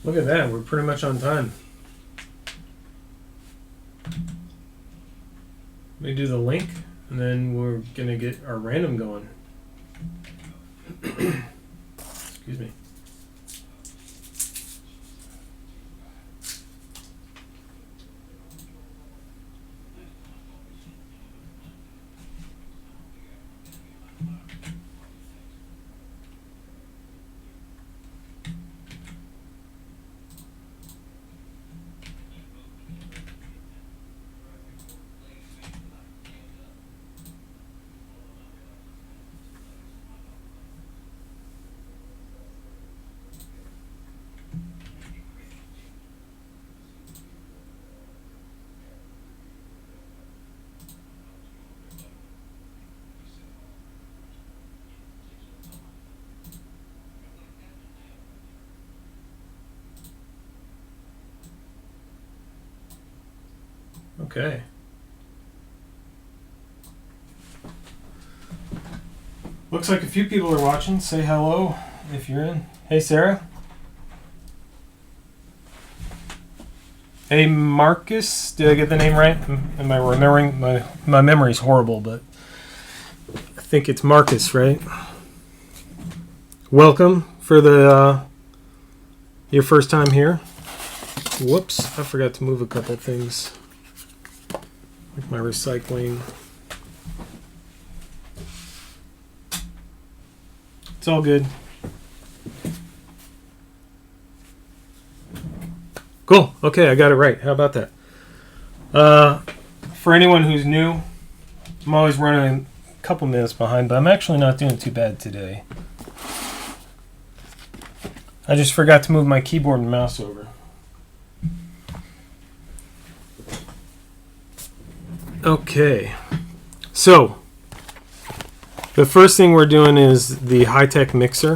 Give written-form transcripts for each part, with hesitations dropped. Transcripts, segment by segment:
Look at that. We're pretty much on time. Let me do the link, and then we're going to get our random going. Excuse me. Okay. Looks like a few people are watching. Say hello if you're in. Hey, Sarah. Hey, Marcus. Did I get the name right? Am I remembering? My memory's horrible, but I think it's Marcus, right? Welcome for the your first time here. Whoops, I forgot to move a couple things. Like my recycling. It's all good. Cool. Okay, I got it right. How about that? For anyone who's new, I'm always running a couple minutes behind, but I'm actually not doing too bad today. I just forgot to move my keyboard and mouse over. Okay, so the first thing we're doing is the high-tech mixer,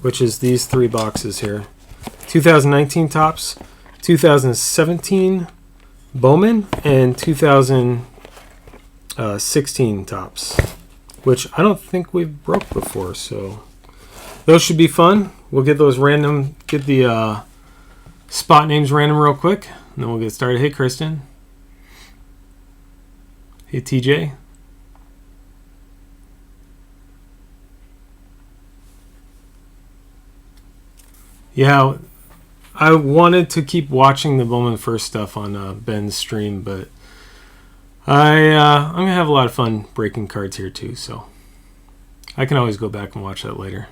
which is these three boxes here. 2019 tops, 2017 Bowman, and 2016 tops, which I don't think we've broke before, so those should be fun. We'll get those random, get the spot names random real quick, and then we'll get started. Hey, Kristen. Hey, TJ. Yeah, I wanted to keep watching the Bowman First stuff on Ben's stream, but I'm going to have a lot of fun breaking cards here too, so I can always go back and watch that later.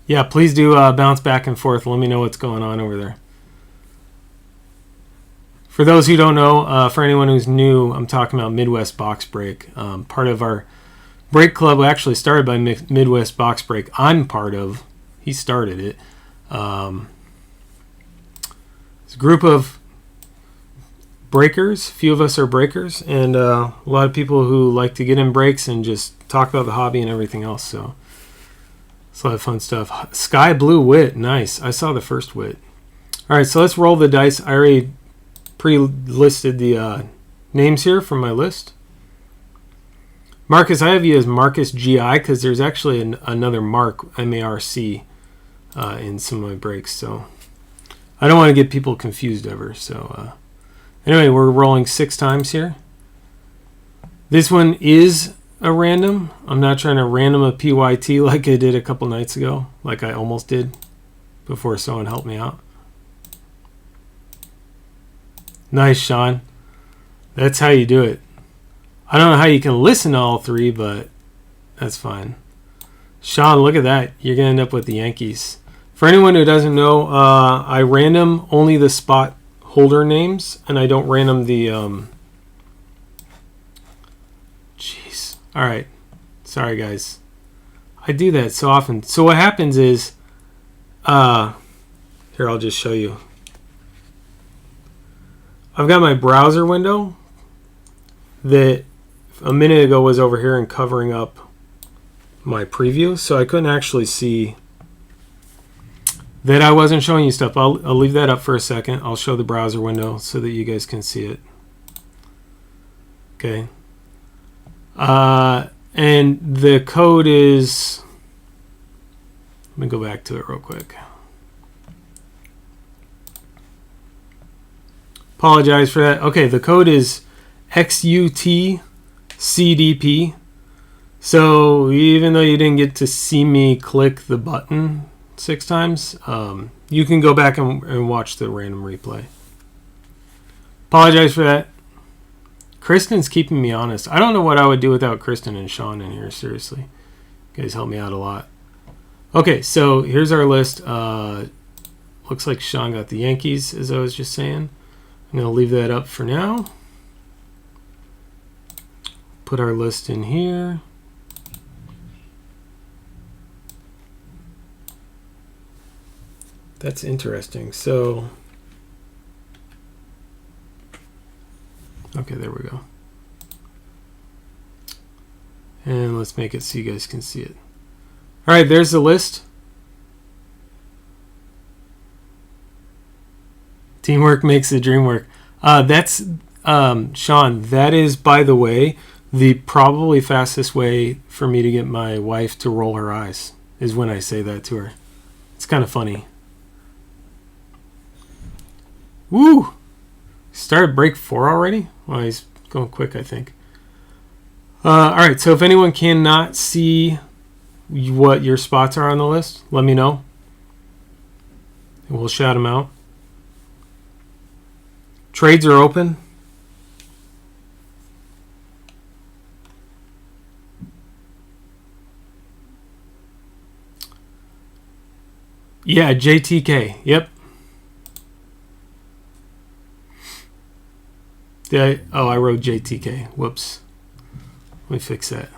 Yeah, please do bounce back and forth. Let me know what's going on over there. For those who don't know, for anyone who's new, I'm talking about Midwest Box Break. Part of our break club actually started by Midwest Box Break. I'm part of. He started it. It's a group of breakers. A few of us are breakers, and a lot of people who like to get in breaks and just talk about the hobby and everything else. So it's a lot of fun stuff. Sky Blue Wit. Nice. I saw the first Wit. All right, so let's roll the dice. I already pre-listed the names here from my list. Marcus, I have you as Marcus GI because there's actually another Mark, M-A-R-C, in some of my breaks. So I don't want to get people confused ever. So anyway, we're rolling 6 times here. This one is a random. I'm not trying to random a PYT like I did a couple nights ago, like I almost did before someone helped me out. Nice, Sean. That's how you do it. I don't know how you can listen to all 3, but that's fine. Sean, look at that. You're going to end up with the Yankees. For anyone who doesn't know, I random only the spot holder names, and I don't random the... Jeez. All right. Sorry, guys. I do that so often. So what happens is... here, I'll just show you. I've got my browser window that a minute ago was over here and covering up my preview, so I couldn't actually see that I wasn't showing you stuff. I'll leave that up for a second. I'll show the browser window so that you guys can see it. Okay. And the code is, let me go back to it real quick. Apologize for that. Okay, the code is XUTCDP. So even though you didn't get to see me click the button 6 times, you can go back and watch the random replay. Apologize for that. Kristen's keeping me honest. I don't know what I would do without Kristen and Sean in here, seriously. You guys help me out a lot. Okay, so here's our list. Looks like Sean got the Yankees, as I was just saying. I'm going to leave that up for now. Put our list in here. That's interesting. So, okay, there we go. And let's make it so you guys can see it. All right, there's the list. Teamwork makes the dream work. That's, Sean, that is, by the way, the probably fastest way for me to get my wife to roll her eyes is when I say that to her. It's kind of funny. Woo! Started break 4 already? Well, he's going quick, I think. All right, so if anyone cannot see what your spots are on the list, let me know. And we'll shout them out. Trades are open. Yeah, JTK. Yep. I wrote JTK. Whoops. Let me fix that.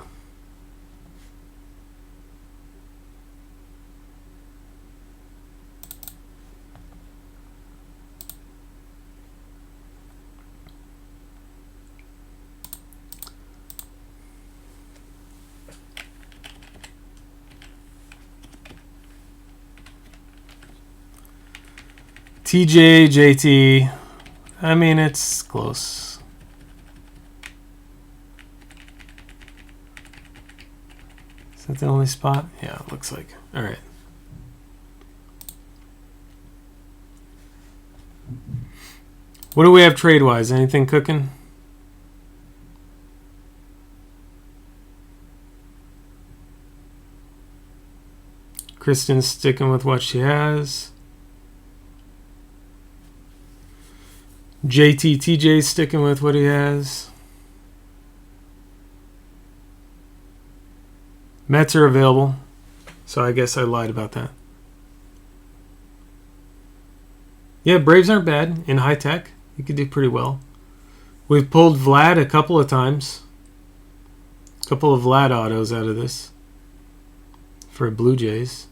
TJ, JT. I mean, it's close. Is that the only spot? Yeah, it looks like. All right. What do we have trade-wise? Anything cooking? Kristen's sticking with what she has. TJ's sticking with what he has. Mets are available, so I guess I lied about that. Yeah, Braves aren't bad in high tech. You could do pretty well. We've pulled Vlad a couple of times. A couple of Vlad autos out of this for Blue Jays.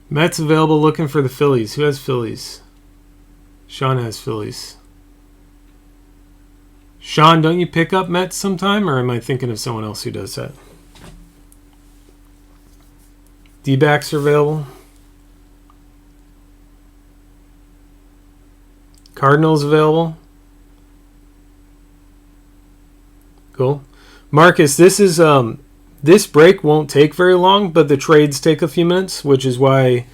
Mets available, looking for the Phillies. Who has Phillies? Sean has Phillies. Sean, don't you pick up Mets sometime, or am I thinking of someone else who does that? D-backs are available. Cardinals available. Cool. Marcus, this is this break won't take very long, but the trades take a few minutes, which is why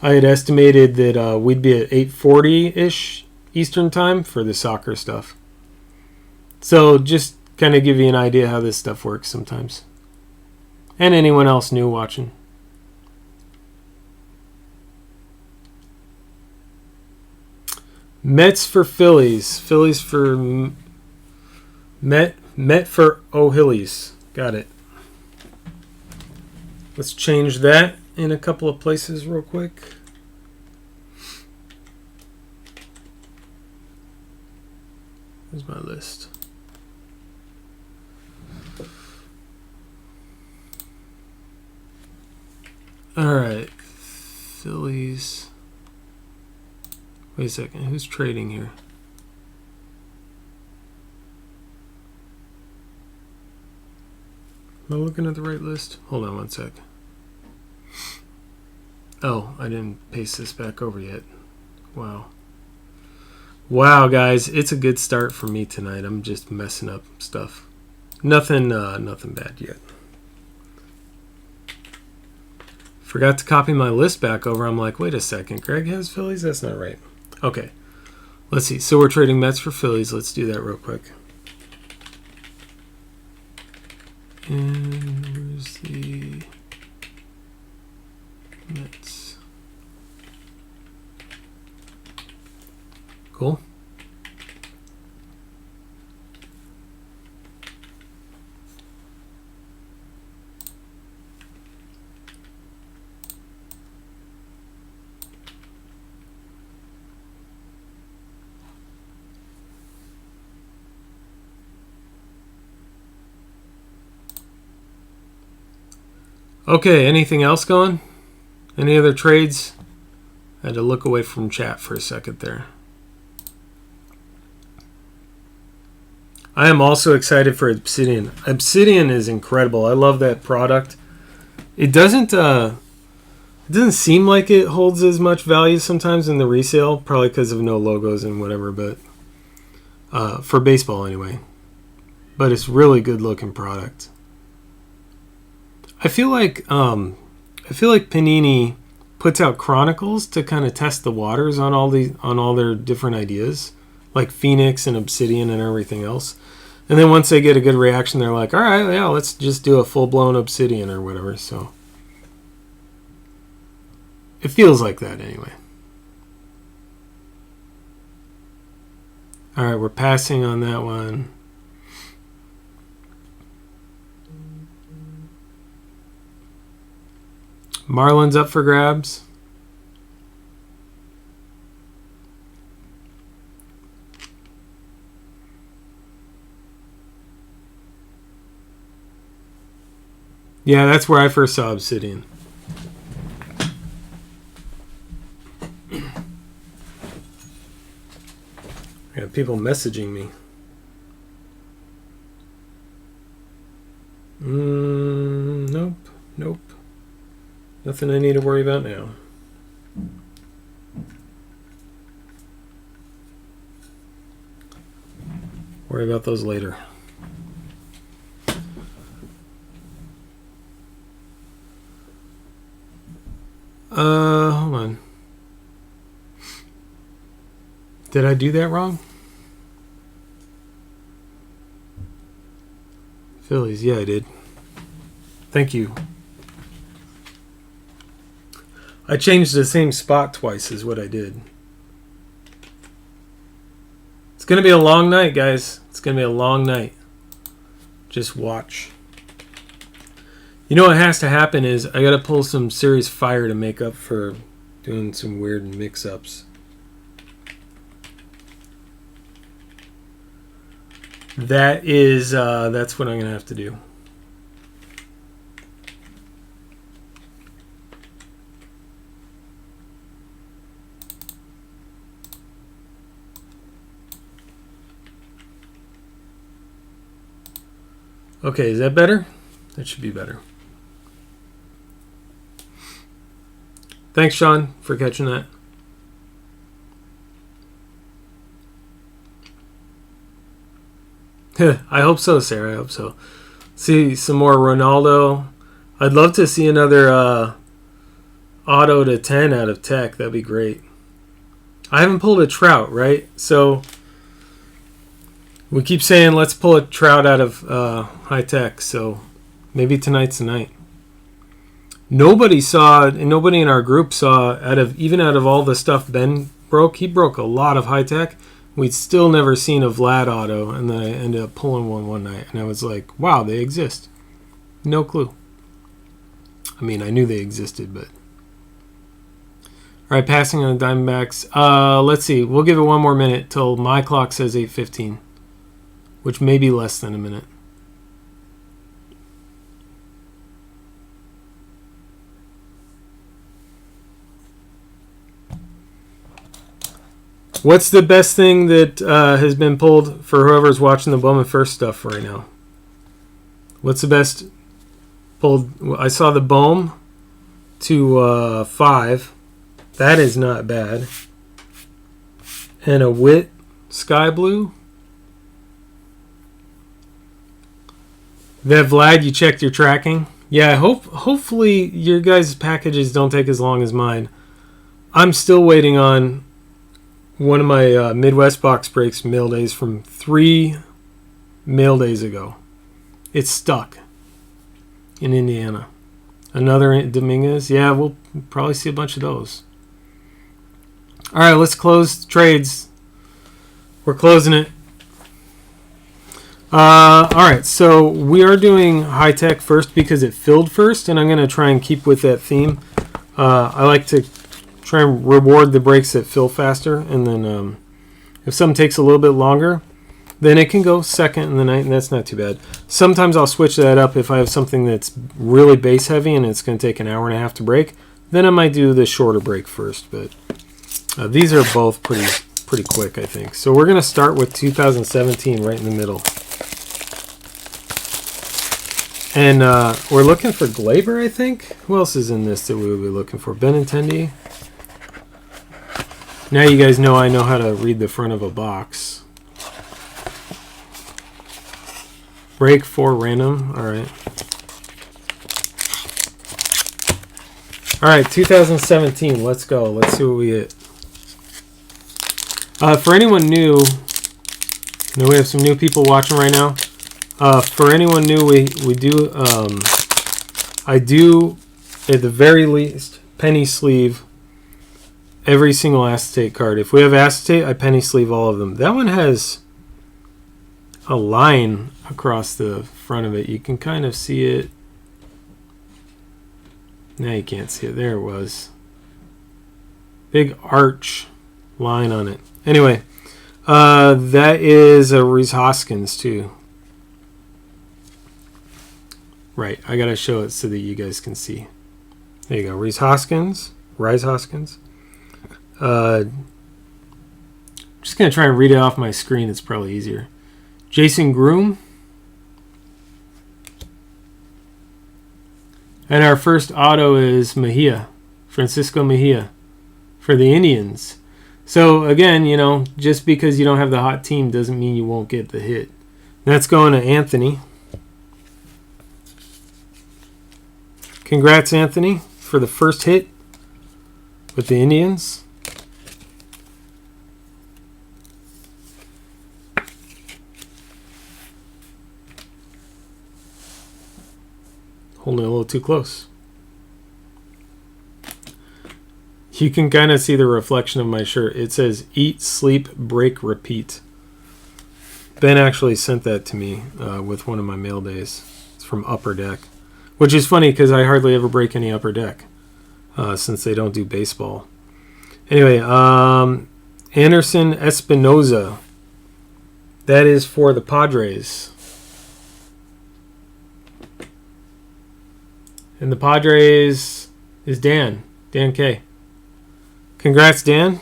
I had estimated that we'd be at 8:40-ish Eastern time for the soccer stuff. So just kind of give you an idea how this stuff works sometimes. And anyone else new watching. Mets for Phillies. Phillies for Met for O'Hillies. Got it. Let's change that in a couple of places real quick. Here's my list. All right. Phillies. Wait a second. Who's trading here? Am I looking at the right list? Hold on one sec. Oh, I didn't paste this back over yet. Wow. Wow, guys, it's a good start for me tonight. I'm just messing up stuff. Nothing bad yet. Forgot to copy my list back over. I'm like, wait a second. Greg has Phillies? That's not right. Okay. Let's see. So we're trading Mets for Phillies. Let's do that real quick. And where's the Mets? Cool. Okay, anything else going? Any other trades? I had to look away from chat for a second there. I am also excited for Obsidian. Obsidian is incredible. I love that product. It doesn't seem like it holds as much value sometimes in the resale, probably because of no logos and whatever, but for baseball anyway. But it's really good looking product. I feel like Panini puts out Chronicles to kind of test the waters on all their different ideas, like Phoenix and Obsidian and everything else. And then once they get a good reaction, they're like, all right, yeah, let's just do a full-blown Obsidian or whatever. So it feels like that anyway. All right, we're passing on that one. Marlins up for grabs. Yeah, that's where I first saw Obsidian. I got people messaging me. Nope. Nothing I need to worry about now. Worry about those later. Hold on. Did I do that wrong? Phillies, yeah, I did. Thank you. I changed the same spot twice is what I did. It's going to be a long night, guys. It's going to be a long night. Just watch. You know what has to happen is I got to pull some serious fire to make up for doing some weird mix-ups. That's what I'm going to have to do. Okay, is that better? That should be better. Thanks, Sean, for catching that. I hope so, Sarah. I hope so. See some more Ronaldo. I'd love to see another auto to 10 out of Tech. That'd be great. I haven't pulled a Trout, right? So we keep saying let's pull a Trout out of high tech. So maybe tonight's the night. Nobody in our group saw out of all the stuff Ben broke. He broke a lot of high tech. We'd still never seen a Vlad auto, and then I ended up pulling one night, and I was like, wow, they exist. No clue. I mean, I knew they existed, but... All right, passing on the Diamondbacks. Let's see. We'll give it one more minute till my clock says 8:15, which may be less than a minute. What's the best thing that has been pulled for whoever's watching the Bowman First stuff right now? What's the best pulled? I saw the Bohm. to 5. That is not bad. And a wit sky blue. That Vlad, you checked your tracking? Yeah, hopefully your guys' packages don't take as long as mine. I'm still waiting on one of my Midwest box breaks mail days from 3 mail days ago. It's stuck in Indiana. Another Dominguez. Yeah, we'll probably see a bunch of those. All right, let's close trades. We're closing it. All right, so we are doing high tech first because it filled first, and I'm going to try and keep with that theme. I like to try and reward the breaks that fill faster, and then if something takes a little bit longer, then it can go second in the night, and that's not too bad. Sometimes I'll switch that up if I have something that's really base heavy and it's going to take an hour and a half to break. Then I might do the shorter break first, but these are both pretty quick, I think. So we're going to start with 2017 right in the middle. And we're looking for Glaber, I think. Who else is in this that we would be looking for? Benintendi. Now you guys know I know how to read the front of a box. Break 4 random. All right. All right, 2017. Let's go. Let's see what we get. For anyone new, we have some new people watching right now. For anyone new, we do. I do, at the very least, penny sleeve every single acetate card. If we have acetate, I penny sleeve all of them. That one has a line across the front of it. You can kind of see it. Now you can't see it. There it was. Big arch line on it. Anyway, that is a Rhys Hoskins too. Right, I gotta show it so that you guys can see. There you go, Rhys Hoskins. Just gonna try and read it off my screen. It's probably easier. Jason Groom. And our first auto is Mejia, Francisco Mejia, for the Indians. So again, you know, just because you don't have the hot team doesn't mean you won't get the hit. That's going to Anthony. Congrats, Anthony, for the first hit with the Indians. Holding it a little too close. You can kind of see the reflection of my shirt. It says eat, sleep, break, repeat. Ben actually sent that to me with one of my mail days. It's from Upper Deck. Which is funny because I hardly ever break any Upper Deck since they don't do baseball. Anyway, Anderson Espinoza. That is for the Padres. And the Padres is Dan K. Congrats, Dan.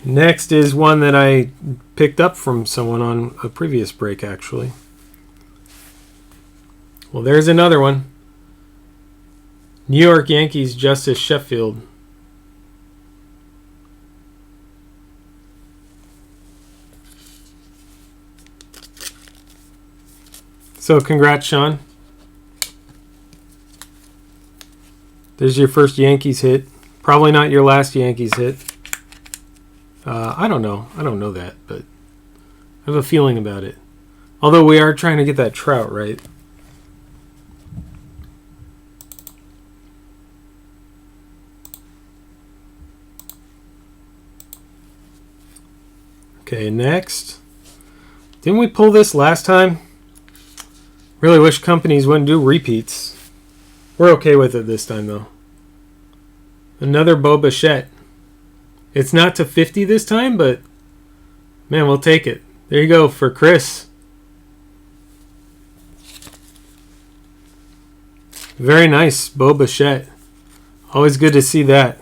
Next is one that I picked up from someone on a previous break, actually. Well, there's another one. New York Yankees, Justice Sheffield. So congrats, Sean. There's your first Yankees hit. Probably not your last Yankees hit. I don't know. I don't know that, but I have a feeling about it. Although we are trying to get that Trout, right? Okay, next. Didn't we pull this last time? Really wish companies wouldn't do repeats. We're okay with it this time, though. Another Bo Bichette. It's not to 50 this time, but man, we'll take it. There you go for Chris. Very nice, Bo Bichette. Always good to see that.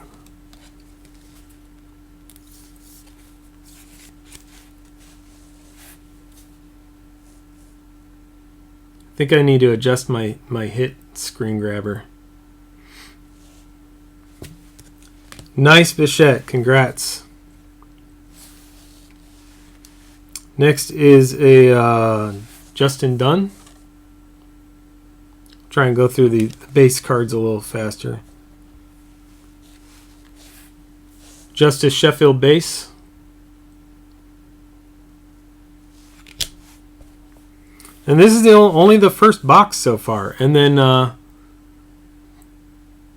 think I need to adjust my hit screen grabber. Nice Bichette, congrats. Next is a Justin Dunn. Try and go through the base cards a little faster. Justice Sheffield base. And this is the only the first box so far. And then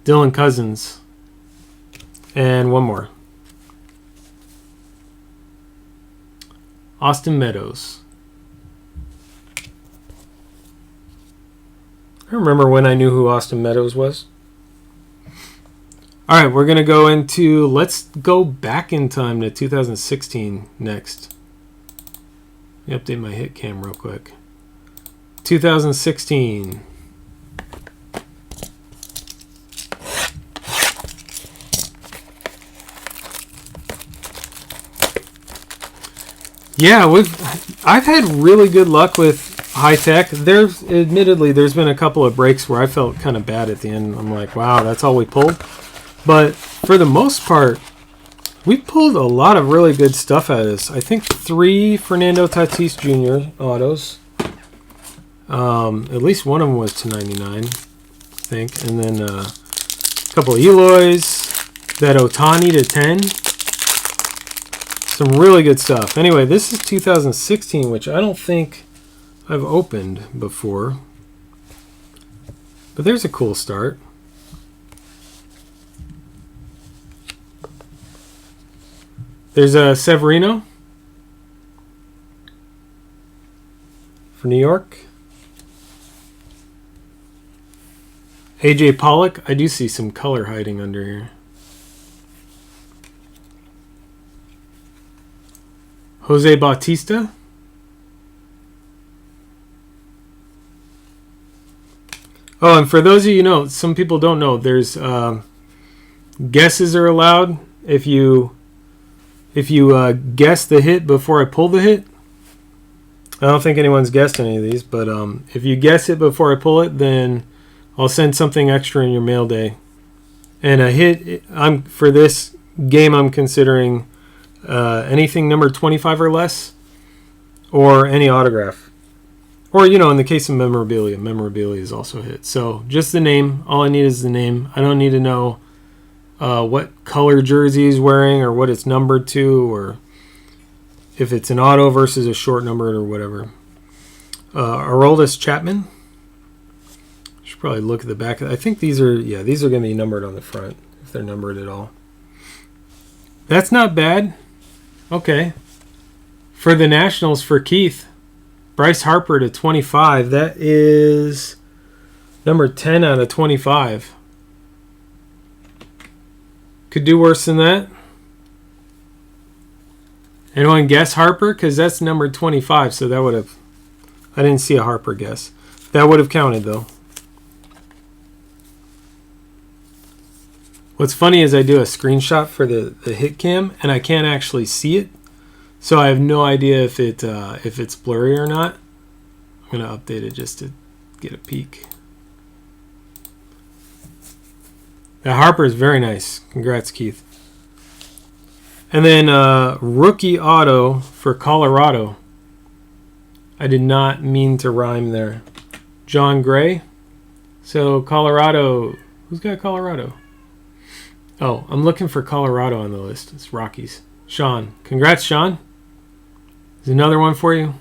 Dylan Cousins. And one more. Austin Meadows. I remember when I knew who Austin Meadows was. All right, we're going to go into, let's go back in time to 2016 next. Let me update my hit cam real quick. 2016. Yeah, I've had really good luck with high tech. Admittedly, there's been a couple of breaks where I felt kind of bad at the end. I'm like, wow, that's all we pulled. But for the most part, we pulled a lot of really good stuff out of this. I think 3 Fernando Tatis Jr. autos. At least one of them was to 99, I think. And then a couple of Eloys. That Otani to 10. Some really good stuff. Anyway, this is 2016, which I don't think I've opened before. But there's a cool start. There's a Severino for New York. AJ Pollock. I do see some color hiding under here. Jose Bautista. Oh, and for those of you who know, some people don't know, there's guesses are allowed. If you guess the hit before I pull the hit, I don't think anyone's guessed any of these, but if you guess it before I pull it, then I'll send something extra in your mail day. And a hit, for this game, I'm considering anything number 25 or less, or any autograph. Or, in the case of memorabilia is also a hit. So just the name. All I need is the name. I don't need to know what color jersey he's wearing or what it's numbered to, or if it's an auto versus a short numbered or whatever. Aroldis Chapman. Should probably look at the back. I think these are going to be numbered on the front, if they're numbered at all. That's not bad. Okay. For the Nationals, for Keith, Bryce Harper to 25. That is number 10 out of 25. Could do worse than that. Anyone guess Harper? Because that's number 25, so that would have... I didn't see a Harper guess. That would have counted, though. What's funny is I do a screenshot for the hit cam, and I can't actually see it. So I have no idea if it's blurry or not. I'm going to update it just to get a peek. That Harper is very nice. Congrats, Keith. And then rookie auto for Colorado. I did not mean to rhyme there. John Gray. So Colorado. Who's got Colorado? Oh, I'm looking for Colorado on the list. It's Rockies. Sean. Congrats, Sean. There's another one for you.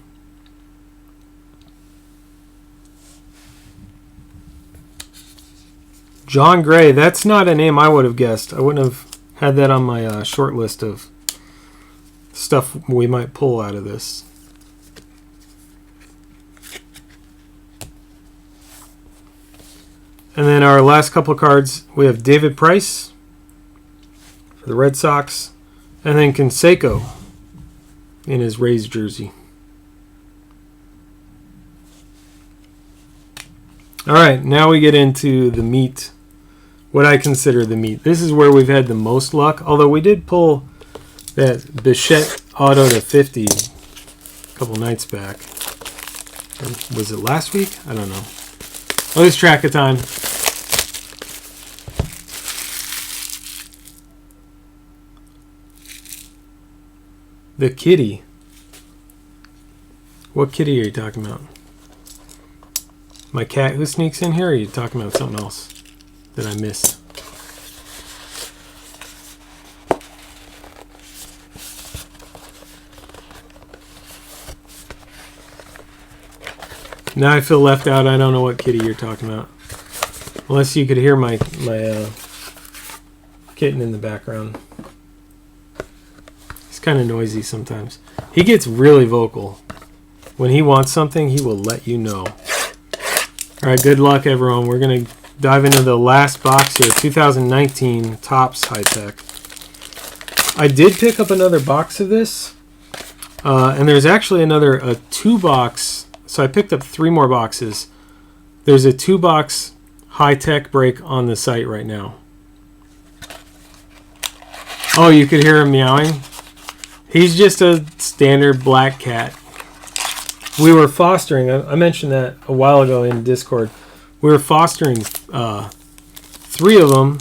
John Gray. That's not a name I would have guessed. I wouldn't have had that on my short list of stuff we might pull out of this. And then our last couple of cards, we have David Price for the Red Sox, and then Canseco in his Rays jersey. All right, now we get into the meat, what I consider the meat. This is where we've had the most luck, although we did pull that Bichette auto to 50 a couple nights back. Or was it last week? I don't know. I lose track of time. The kitty. What kitty are you talking about? My cat who sneaks in here, or are you talking about something else that I missed? Now I feel left out. I don't know what kitty you're talking about. Unless you could hear my kitten in the background. He's kind of noisy sometimes. He gets really vocal. When he wants something, he will let you know. All right, good luck, everyone. We're going to dive into the last box here, 2019 Topps High Tech. I did pick up another box of this, and there's actually a 2-box. So I picked up 3 more boxes. There's a 2-box High Tech break on the site right now. Oh, you could hear him meowing. He's just a standard black cat. We were fostering, I mentioned that a while ago in Discord. We were fostering 3 of them,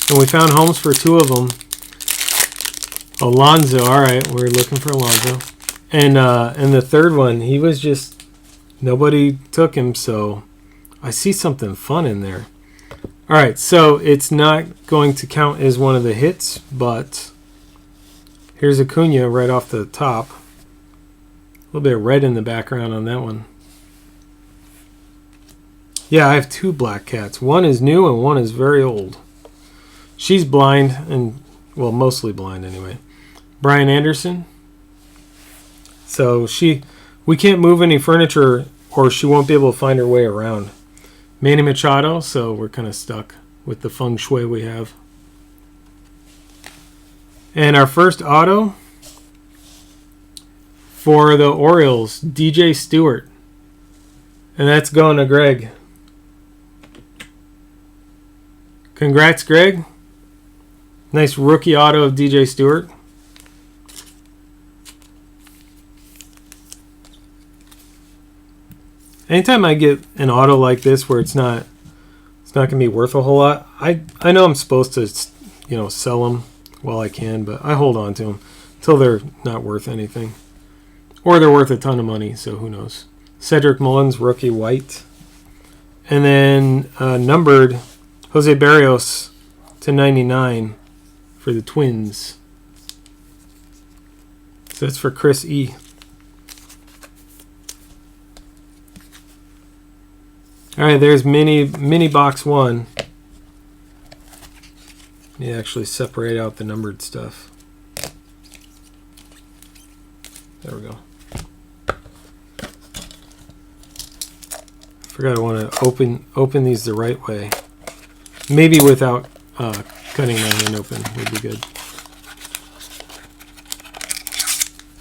and we found homes for 2 of them. Alonzo, all right, we're looking for Alonzo. And the third one, he was just, nobody took him, so I see something fun in there. All right, so it's not going to count as one of the hits, but here's Acuna right off the top. A little bit of red in the background on that one. Yeah, I have 2 black cats. One is new and one is very old. She's blind, and well, mostly blind anyway. Brian Anderson. So we can't move any furniture or she won't be able to find her way around. Manny Machado, so we're kind of stuck with the feng shui we have. And our first auto for the Orioles, DJ Stewart. And that's going to Greg. Congrats, Greg. Nice rookie auto of DJ Stewart. Anytime I get an auto like this where it's not going to be worth a whole lot, I know I'm supposed to, sell them while I can, but I hold on to them until they're not worth anything. Or they're worth a ton of money, so who knows. Cedric Mullins, rookie white. And then numbered Jose Barrios /99 for the Twins. So that's for Chris E. All right, there's mini box 1. You actually separate out the numbered stuff. There we go. Forgot I want to open these the right way. Maybe without cutting my hand open would be good.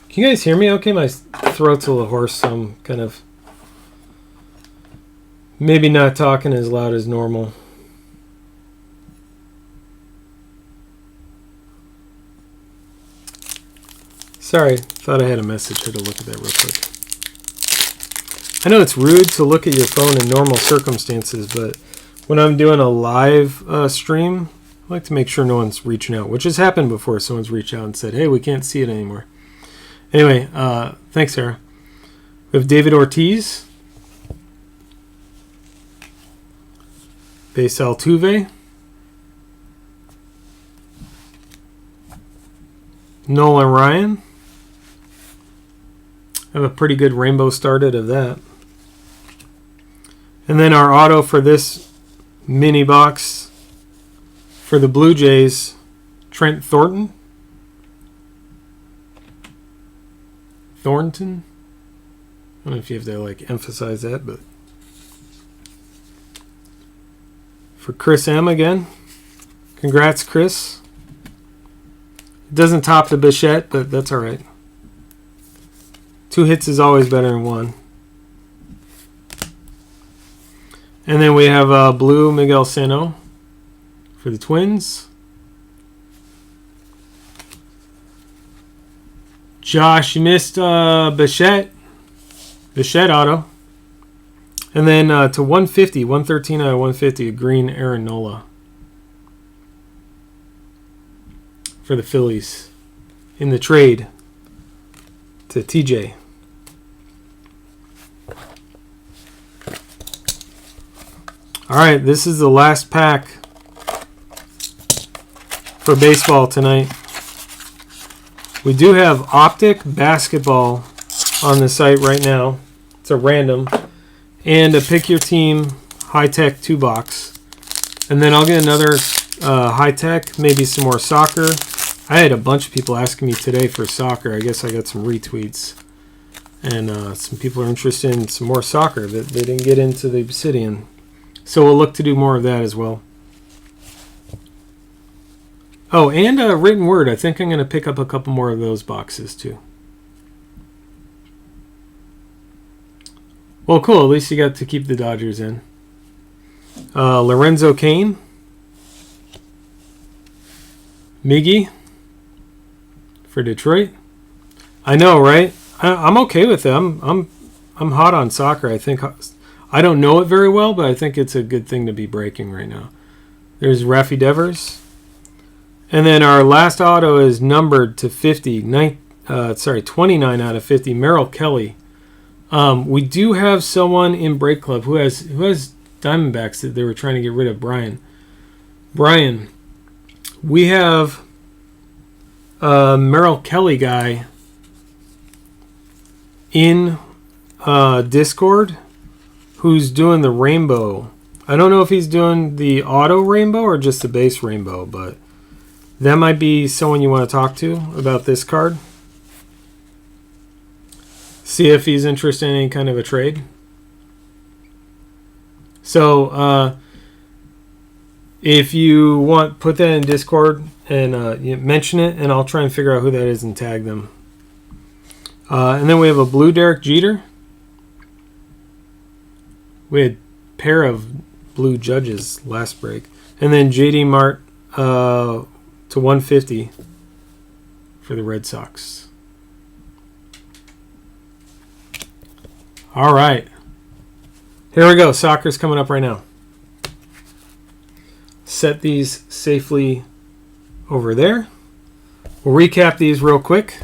Can you guys hear me okay? My throat's a little hoarse, so I'm kind of maybe not talking as loud as normal. Sorry, thought I had a message. Had to look at that real quick. I know it's rude to look at your phone in normal circumstances, but when I'm doing a live stream, I like to make sure no one's reaching out, which has happened before. Someone's reached out and said, hey, we can't see it anymore. Anyway, thanks, Sarah. We have David Ortiz. Base Altuve. Nolan Ryan. I have a pretty good rainbow started of that. And then our auto for this mini box for the Blue Jays, Trent Thornton. Thornton? I don't know if you have to emphasize that, but for Chris M again. Congrats, Chris. It doesn't top the Bichette, but that's all right. 2 hits is always better than 1. And then we have blue Miguel Sano for the Twins. Josh, you missed Bichette. Bichette auto. And then to 150, 113 out of 150, a green Aaron Nola for the Phillies in the trade to TJ. All right, this is the last pack for baseball tonight. We do have Optic Basketball on the site right now. It's a random. And a Pick Your Team high-tech 2-box. And then I'll get another high-tech, maybe some more soccer. I had a bunch of people asking me today for soccer. I guess I got some retweets. And some people are interested in some more soccer that they didn't get into the Obsidian. So we'll look to do more of that as well. Oh, and a written word. I think I'm going to pick up a couple more of those boxes too. Well, cool. At least you got to keep the Dodgers in. Lorenzo Cain. Miggy for Detroit. I know, right? I'm okay with it. I'm hot on soccer. I think I don't know it very well, but I think it's a good thing to be breaking right now. There's Rafi Devers. And then our last auto is numbered to 50. 29 out of 50. Merrill Kelly. We do have someone in Break Club who has Diamondbacks that they were trying to get rid of. Brian, we have a Merrill Kelly guy in Discord who's doing the rainbow. I don't know if he's doing the auto rainbow or just the base rainbow, but that might be someone you want to talk to about this card. See if he's interested in any kind of a trade. So if you want, put that in Discord and you mention it, and I'll try and figure out who that is and tag them. And then we have a blue Derek Jeter. We had a pair of blue Judges last break. And then JD Mart to 150 for the Red Sox. All right. Here we go. Soccer's coming up right now. Set these safely over there. We'll recap these real quick.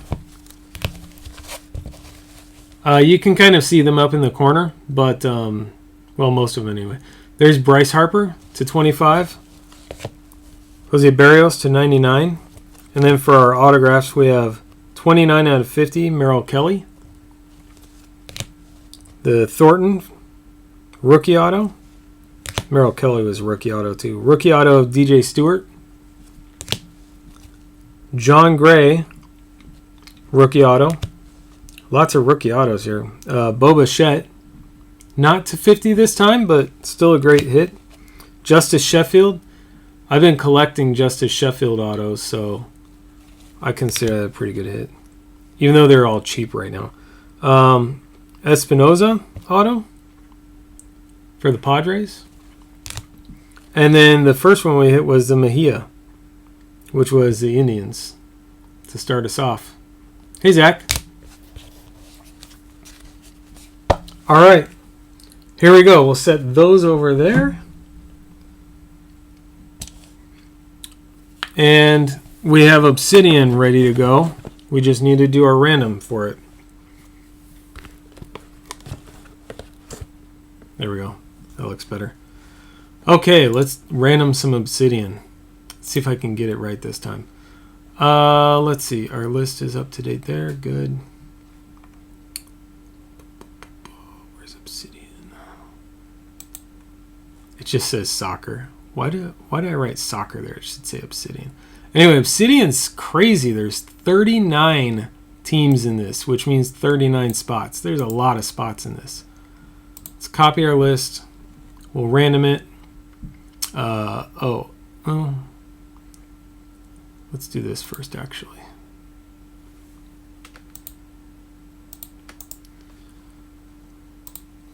You can kind of see them up in the corner, but, well, most of them anyway. There's Bryce Harper to 25. Jose Barrios to 99. And then for our autographs, we have 29 out of 50, Merrill Kelly. The Thornton rookie auto. Merrill Kelly was rookie auto too. Rookie auto of DJ Stewart. John Gray rookie auto. Lots of rookie autos here. Boba Shett. Not to 50 this time, but still a great hit. Justice Sheffield. I've been collecting Justice Sheffield autos, so I consider that a pretty good hit. Even though they're all cheap right now. Espinoza auto for the Padres. And then the first one we hit was the Mejia, which was the Indians to start us off. Hey, Zach. All right. Here we go. We'll set those over there. And we have Obsidian ready to go. We just need to do our random for it. There we go. That looks better. Okay, let's random some Obsidian. Let's see if I can get it right this time. Let's see. Our list is up to date there. Good. Where's Obsidian? It just says soccer. Why did I write soccer there? It should say Obsidian. Anyway, Obsidian's crazy. There's 39 teams in this, which means 39 spots. There's a lot of spots in this. Let's copy our list. We'll random it. Let's do this first, actually.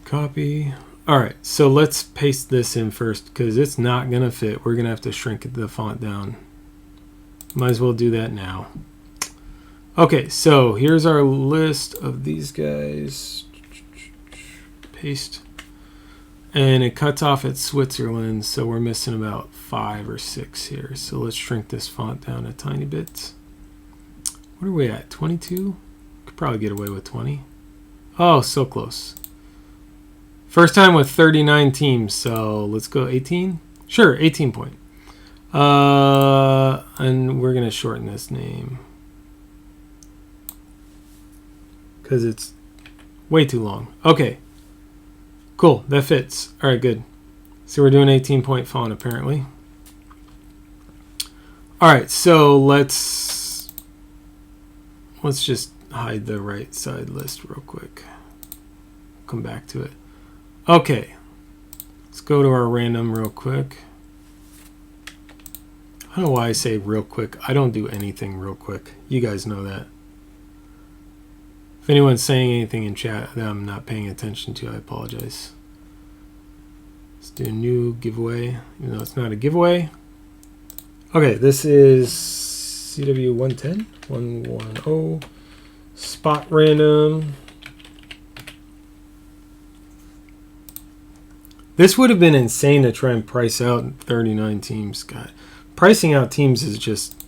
Copy. All right, so let's paste this in first because it's not going to fit. We're going to have to shrink the font down. Might as well do that now. Okay, so here's our list of these guys. Paste. And it cuts off at Switzerland, so we're missing about 5 or 6 here. So let's shrink this font down a tiny bit. What are we at? 22? Could probably get away with 20. Oh, so close. First time with 39 teams, so let's go 18. Sure, 18 point. And we're gonna shorten this name because it's way too long. Okay, cool, that fits. All right, good. So we're doing 18 point font apparently. All right, so let's just hide the right side list real quick. Come back to it. Okay, let's go to our random real quick. I don't know why I say real quick. I don't do anything real quick. You guys know that. If anyone's saying anything in chat that I'm not paying attention to, I apologize. Let's do a new giveaway, even though it's not a giveaway. Okay, this is CW110, 110, spot random. This would have been insane to try and price out 39 teams. God, pricing out teams is just,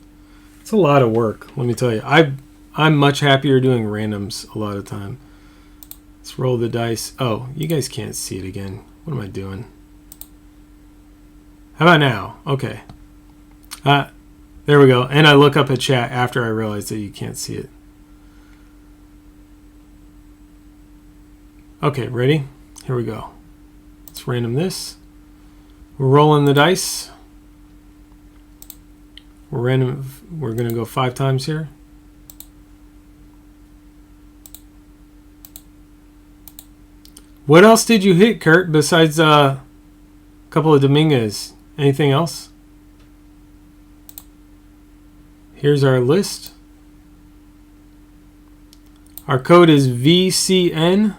it's a lot of work, let me tell you. I'm much happier doing randoms a lot of time. Let's roll the dice. Oh, you guys can't see it again. What am I doing? How about now? Okay. There we go. And I look up at chat after I realize that you can't see it. Okay, ready? Here we go. Let's random this. We're rolling the dice. We're going to go 5 times here. What else did you hit, Kurt, besides a couple of Dominguez? Anything else? Here's our list. Our code is VCNIYJ.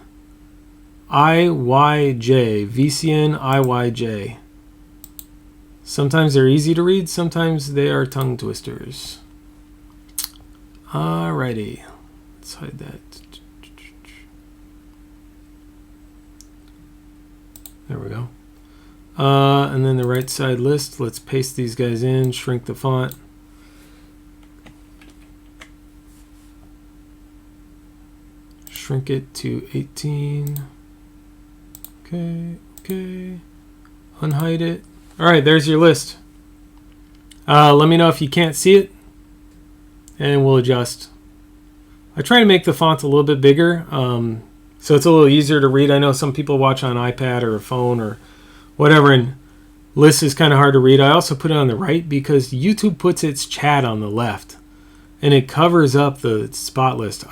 VCNIYJ. Sometimes they're easy to read, sometimes they are tongue twisters. Alrighty. Let's hide that. There we go. And then the right side list. Let's paste these guys in, shrink the font. Shrink it to 18. Okay. Unhide it. All right, there's your list. Let me know if you can't see it, and we'll adjust. I try to make the font a little bit bigger, so it's a little easier to read. I know some people watch on iPad or a phone or whatever, and list is kind of hard to read. I also put it on the right because YouTube puts its chat on the left, and it covers up the spot list.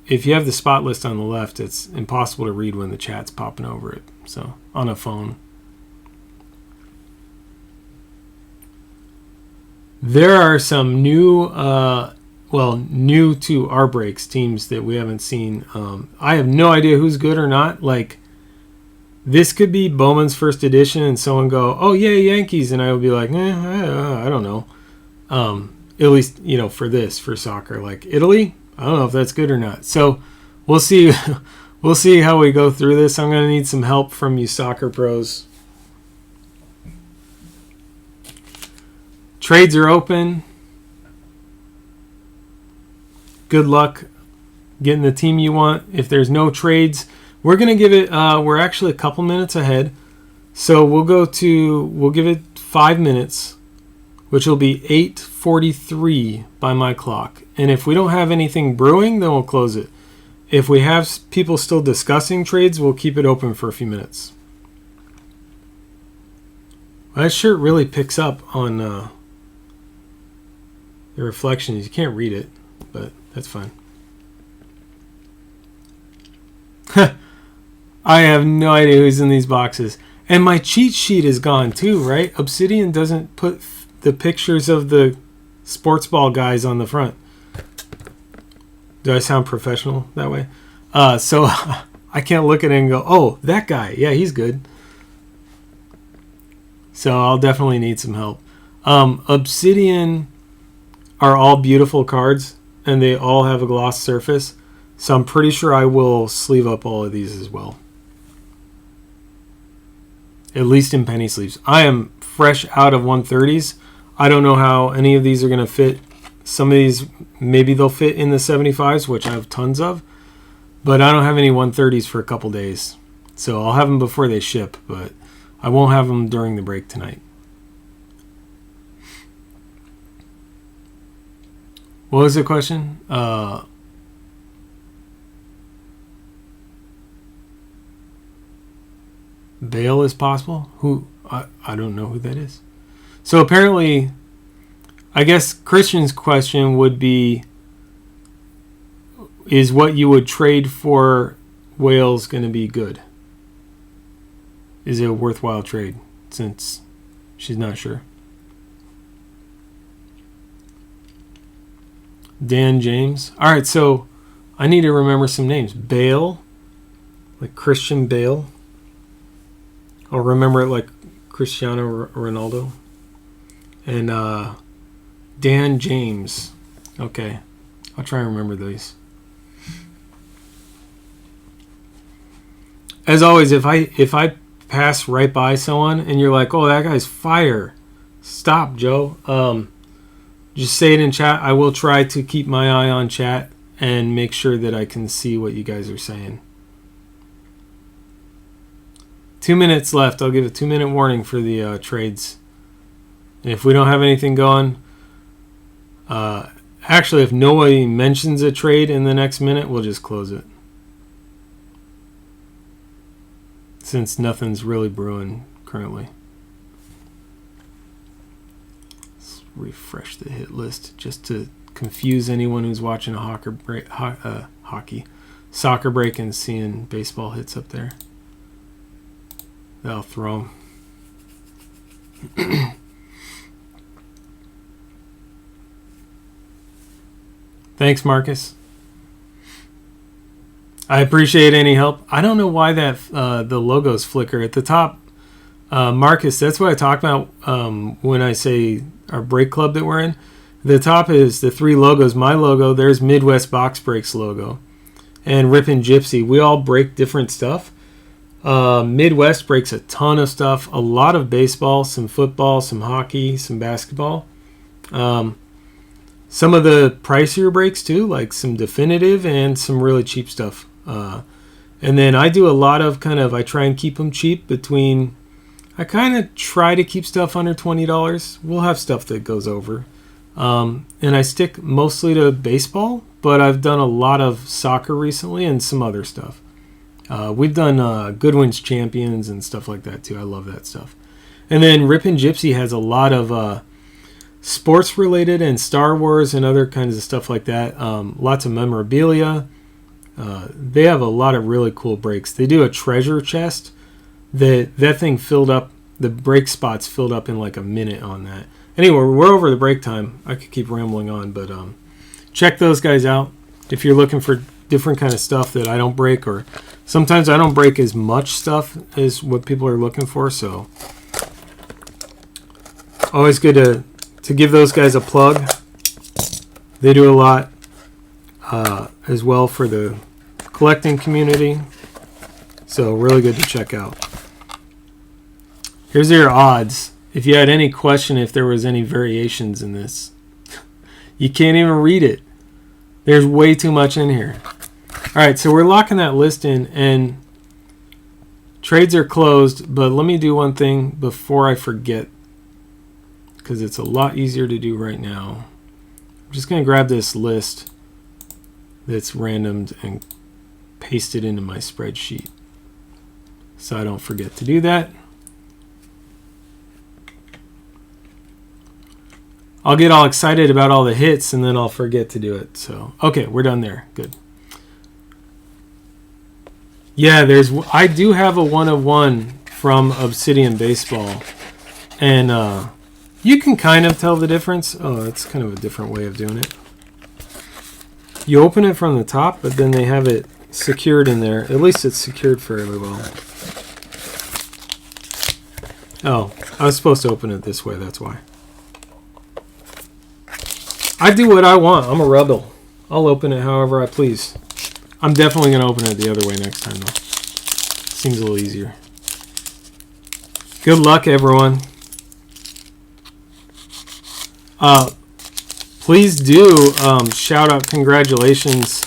If you have the spot list on the left, it's impossible to read when the chat's popping over it. So on a phone. There are some new, new to our breaks teams that we haven't seen. I have no idea who's good or not. Like, this could be Bowman's first edition, and someone go, "Oh yeah, Yankees," and I would be like, I don't know. At least for soccer, like Italy, I don't know if that's good or not. So we'll see. We'll see how we go through this. I'm gonna need some help from you soccer pros. Trades are open. Good luck getting the team you want. If there's no trades, we're going to give it, we're actually a couple minutes ahead. So we'll give it 5 minutes, which will be 8:43 by my clock. And if we don't have anything brewing, then we'll close it. If we have people still discussing trades, we'll keep it open for a few minutes. That shirt really picks up on the reflections. You can't read it, but that's fine. I have no idea who's in these boxes. And my cheat sheet is gone too, right? Obsidian doesn't put the pictures of the sports ball guys on the front. Do I sound professional that way? So I can't look at it and go, "Oh, that guy. Yeah, he's good." So I'll definitely need some help. Obsidian are all beautiful cards, and they all have a gloss surface. So I'm pretty sure I will sleeve up all of these as well. at least in penny sleeves. I am fresh out of 130s. I don't know how any of these are going to fit. Some of these, maybe they'll fit in the 75s, which I have tons of. But I don't have any 130s for a couple days. So I'll have them before they ship, but I won't have them during the break tonight. What was the question? Bail is possible? Who? I don't know who that is. So apparently, I guess Christian's question would be, is what you would trade for Wales going to be good? Is it a worthwhile trade? Since she's not sure. Dan James. All right, so I need to remember some names. Bale, like Christian Bale. I'll remember it like Cristiano Ronaldo. And Dan James. Okay, I'll try and remember these. As always, if I pass right by someone and you're like, oh, that guy's fire, stop, Joe. Just say it in chat. I will try to keep my eye on chat and make sure that I can see what you guys are saying. 2 minutes left. I'll give a 2-minute warning for the trades. And if we don't have anything going, actually, if nobody mentions a trade in the next minute, we'll just close it. Since nothing's really brewing currently. Let's refresh the hit list just to confuse anyone who's watching a soccer break and seeing baseball hits up there. That'll throw them. Thanks, Marcus. I appreciate any help. I don't know why that the logos flicker at the top. Marcus, that's what I talk about when I say our break club that we're in. The top is the 3 logos. My logo, there's Midwest Box Breaks logo. And Rippin' Gypsy. We all break different stuff. Midwest breaks a ton of stuff. A lot of baseball, some football, some hockey, some basketball. Some of the pricier breaks too, like some definitive and some really cheap stuff. And then I do a lot of I try and keep them cheap I kind of try to keep stuff under $20. We'll have stuff that goes over. And I stick mostly to baseball, but I've done a lot of soccer recently and some other stuff. We've done Goodwin's Champions and stuff like that too. I love that stuff. And then Rippin' Gypsy has a lot of sports related and Star Wars and other kinds of stuff like that. Lots of memorabilia. They have a lot of really cool breaks. They do a treasure chest. That thing filled up, the break spots filled up in like a minute on that. Anyway, we're over the break time. I could keep rambling on, but check those guys out if you're looking for different kind of stuff that I don't break, or sometimes I don't break as much stuff as what people are looking for. So always good to give those guys a plug. They do a lot as well for the collecting community. So really good to check out. Here's your odds. If you had any question if there was any variations in this, you can't even read it. There's way too much in here. All right, so we're locking that list in, and trades are closed, but let me do one thing before I forget, because it's a lot easier to do right now. I'm just going to grab this list that's randomed and paste it into my spreadsheet so I don't forget to do that. I'll get all excited about all the hits and then I'll forget to do it. So, okay, we're done there. Good. Yeah, I do have a 1/1 from Obsidian Baseball. And you can kind of tell the difference. Oh, that's kind of a different way of doing it. You open it from the top, but then they have it secured in there. At least it's secured fairly well. Oh, I was supposed to open it this way, that's why. I do what I want. I'm a rebel. I'll open it however I please. I'm definitely going to open it the other way next time, though. Seems a little easier. Good luck, everyone. Please do shout out congratulations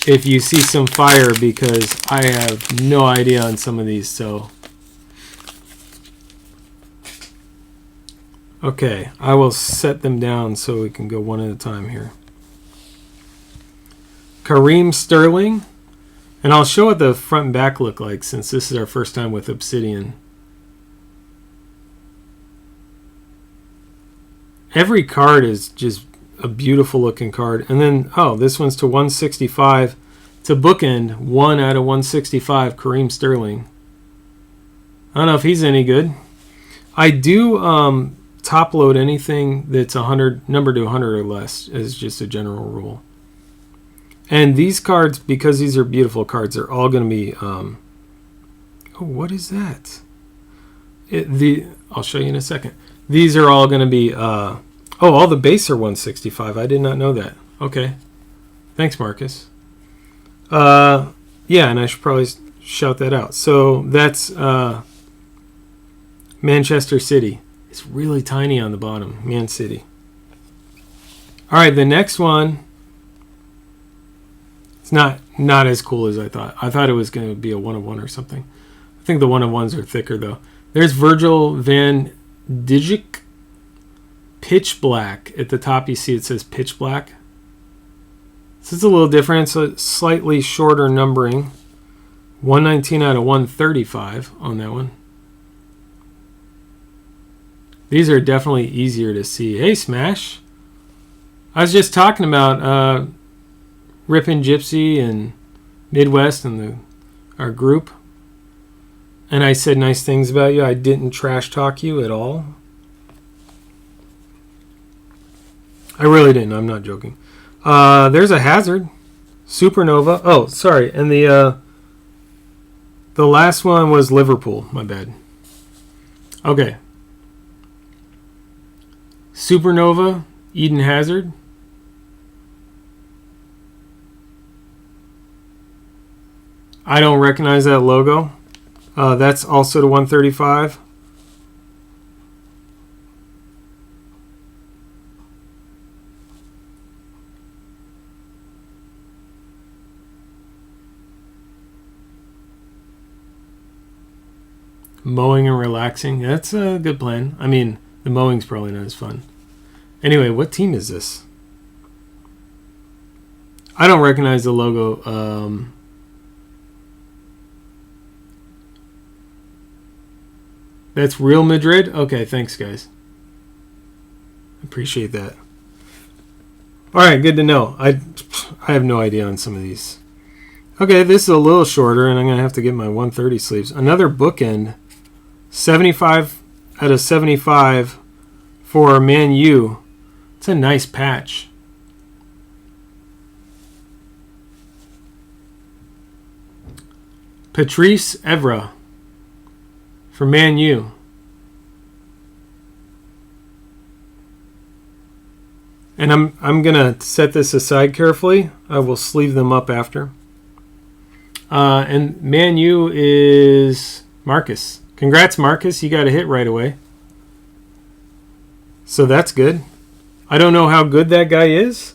if you see some fire, because I have no idea on some of these. So, okay, I will set them down so we can go one at a time here. Kareem Sterling, and I'll show what the front and back look like since this is our first time with Obsidian. Every card is just a beautiful looking card. And then, oh, this one's to 165. To bookend, 1 out of 165, Kareem Sterling. I don't know if he's any good. I do top load anything that's 100, numbered to 100 or less, as just a general rule. And these cards, because these are beautiful cards, they're all going to be... oh, what is that? I'll show you in a second. These are all going to be... oh, all the base are 165. I did not know that. Okay. Thanks, Marcus. Yeah, and I should probably shout that out. So that's Manchester City. It's really tiny on the bottom. Man City. All right, the next one... It's not as cool as I thought. I thought it was going to be a 1-of-1 or something. I think the 1-of-1s are thicker, though. There's Virgil van Dijk. Pitch black. At the top, you see it says pitch black. This is a little different. So slightly shorter numbering. 119 out of 135 on that one. These are definitely easier to see. Hey, Smash. I was just talking about Rippin' Gypsy and Midwest and our group. And I said nice things about you. I didn't trash talk you at all. I really didn't. I'm not joking. There's a Hazard. Supernova. Oh, sorry. And the last one was Liverpool. My bad. Okay. Supernova. Eden Hazard. I don't recognize that logo. That's also to 135. Mowing and relaxing. That's a good plan. I mean, the mowing's probably not as fun. Anyway, what team is this? I don't recognize the logo. That's Real Madrid? Okay, thanks, guys. Appreciate that. All right, good to know. I have no idea on some of these. Okay, this is a little shorter, and I'm going to have to get my 130 sleeves. Another bookend. 75 out of 75 for Man U. It's a nice patch. Patrice Evra for Man U. And I'm gonna set this aside carefully. I will sleeve them up after. And Man U is Marcus. Congrats, Marcus. You got a hit right away. So that's good. I don't know how good that guy is,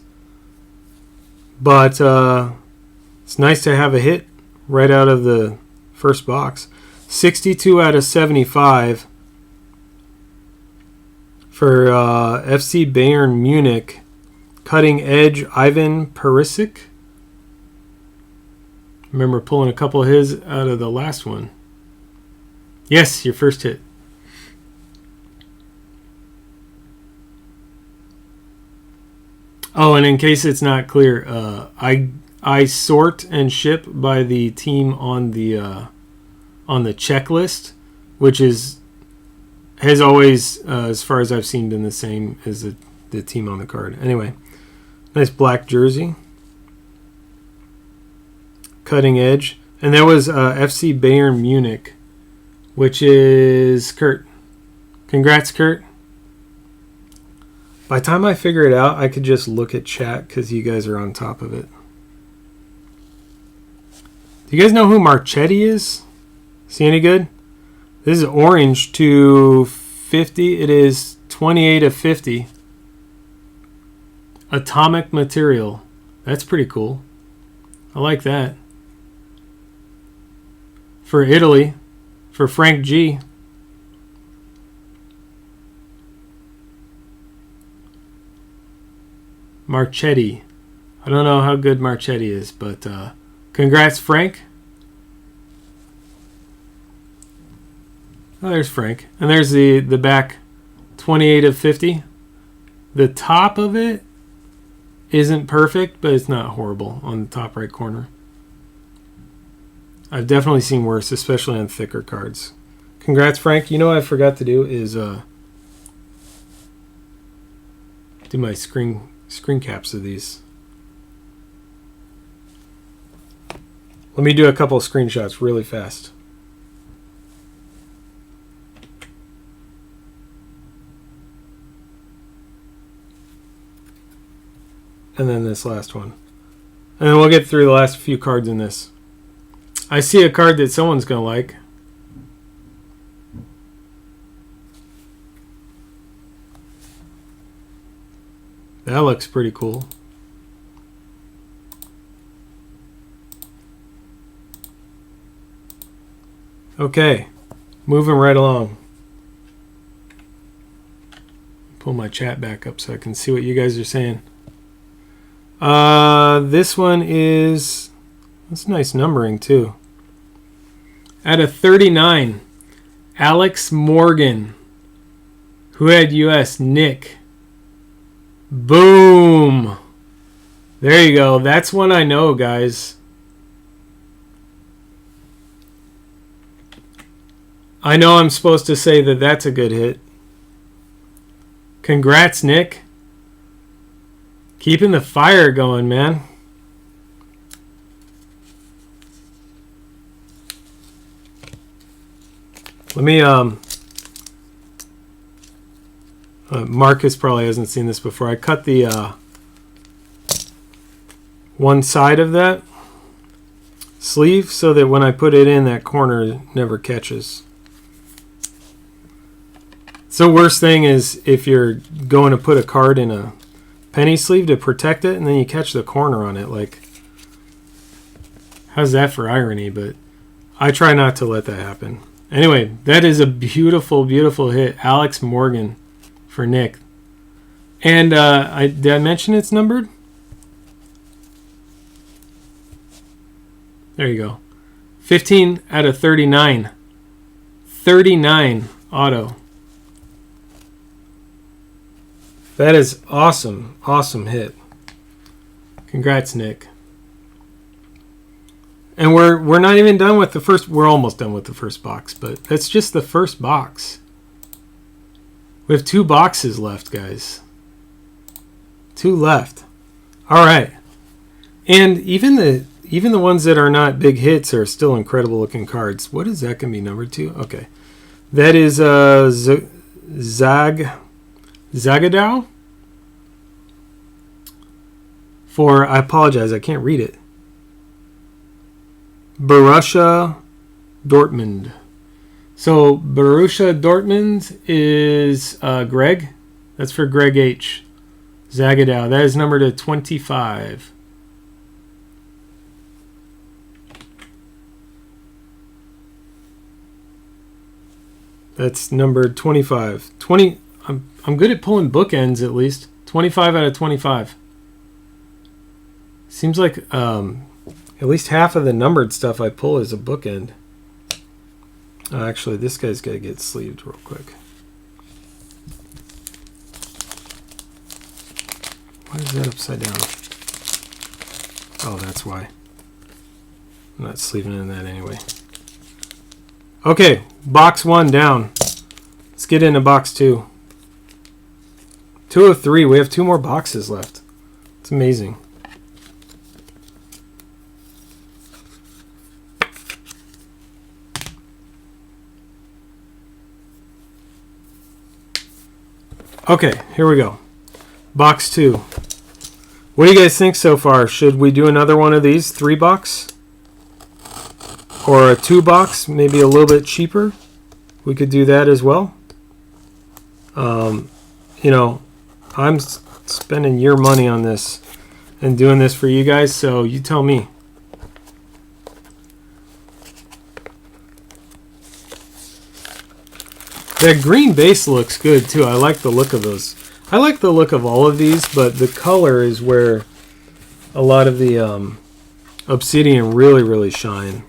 but it's nice to have a hit right out of the first box. 62 out of 75 for FC Bayern Munich. Cutting edge Ivan Perisic. Remember pulling a couple of his out of the last one. Yes, your first hit. Oh, and in case it's not clear, I sort and ship by the team on the checklist, which has always, as far as I've seen, been the same as the team on the card. Anyway, nice black jersey, cutting edge, and that was FC Bayern Munich, which is Kurt. Congrats, Kurt. By the time I figure it out, I could just look at chat because you guys are on top of it. Do you guys know who Marchetti is? Is he any good? This is orange to 50. It is 28 of 50. Atomic material. That's pretty cool. I like that. For Italy. For Frank G. Marchetti. I don't know how good Marchetti is, but congrats, Frank. Oh, there's Frank. And there's the back 28 of 50. The top of it isn't perfect, but it's not horrible on the top right corner. I've definitely seen worse, especially on thicker cards. Congrats, Frank. You know what I forgot to do is do my screen caps of these. Let me do a couple of screenshots really fast. And then this last one. And then we'll get through the last few cards in this. I see a card that someone's going to like. That looks pretty cool. Okay, moving right along. Pull my chat back up so I can see what you guys are saying. This one is, that's nice numbering too. At a 39, Alex Morgan. Who had US? Nick. Boom. There you go. That's one I know, guys. I know I'm supposed to say that that's a good hit. Congrats, Nick. Keeping the fire going, man. Let me, Marcus probably hasn't seen this before. I cut the one side of that sleeve so that when I put it in, that corner it never catches. So worst thing is if you're going to put a card in a penny sleeve to protect it and then you catch the corner on it. Like, how's that for irony? But I try not to let that happen. Anyway, that is a beautiful, beautiful hit. Alex Morgan for Nick. And did I mention it's numbered? There you go. 15 out of 39. 39 auto. That is awesome. Awesome hit. Congrats, Nick. And we're not even done with the first. We're almost done with the first box, but that's just the first box. We have 2 boxes left, guys. 2 left. All right. And even the ones that are not big hits are still incredible looking cards. What is that going to be numbered to? Okay. That is Zagadou for, I apologize, I can't read it. Borussia Dortmund. So Borussia Dortmund is Greg. That's for Greg H. Zagadou. That is numbered to 25. That's numbered 25. 20. I'm good at pulling bookends at least. 25 out of 25. Seems like at least half of the numbered stuff I pull is a bookend. Actually, this guy's got to get sleeved real quick. Why is that upside down? Oh, that's why. I'm not sleeving in that anyway. Okay, box 1 down. Let's get into box 2. 2 of 3. We have 2 more boxes left. It's amazing. Okay, here we go. Box 2. What do you guys think so far? Should we do another one of these? 3 box? Or a 2 box? Maybe a little bit cheaper? we could do that as well. You know, I'm spending your money on this and doing this for you guys, so you tell me. That green base looks good too. I like the look of those. I like the look of all of these, but the color is where a lot of the Obsidian really shine.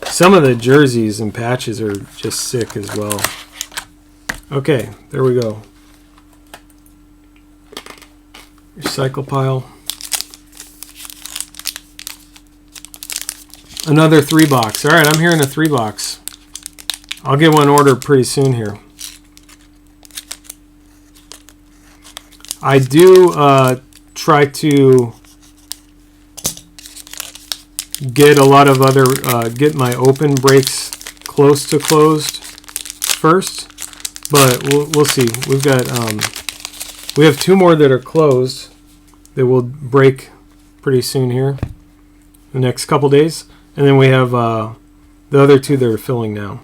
Some of the jerseys and patches are just sick as well. Okay, there we go. Recycle pile. Another 3-box. All right, I'm hearing a 3-box. I'll get one ordered pretty soon here. I do try to get a lot of other, get my open breaks close to closed first, but we'll see. We've got, we have 2 more that are closed that will break pretty soon here, the next couple days, and then we have the other 2 that are filling now.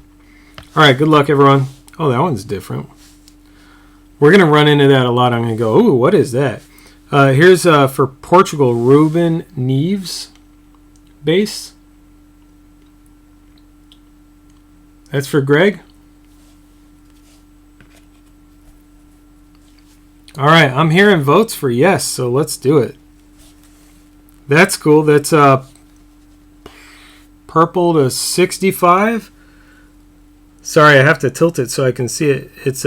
All right, good luck, everyone. Oh, that one's different. We're going to run into that a lot. I'm going to go, ooh, what is that? Here's for Portugal, Ruben Neves base. That's for Greg. All right, I'm hearing votes for yes, so let's do it. That's cool. That's purple to 65. Sorry, I have to tilt it so I can see it. It's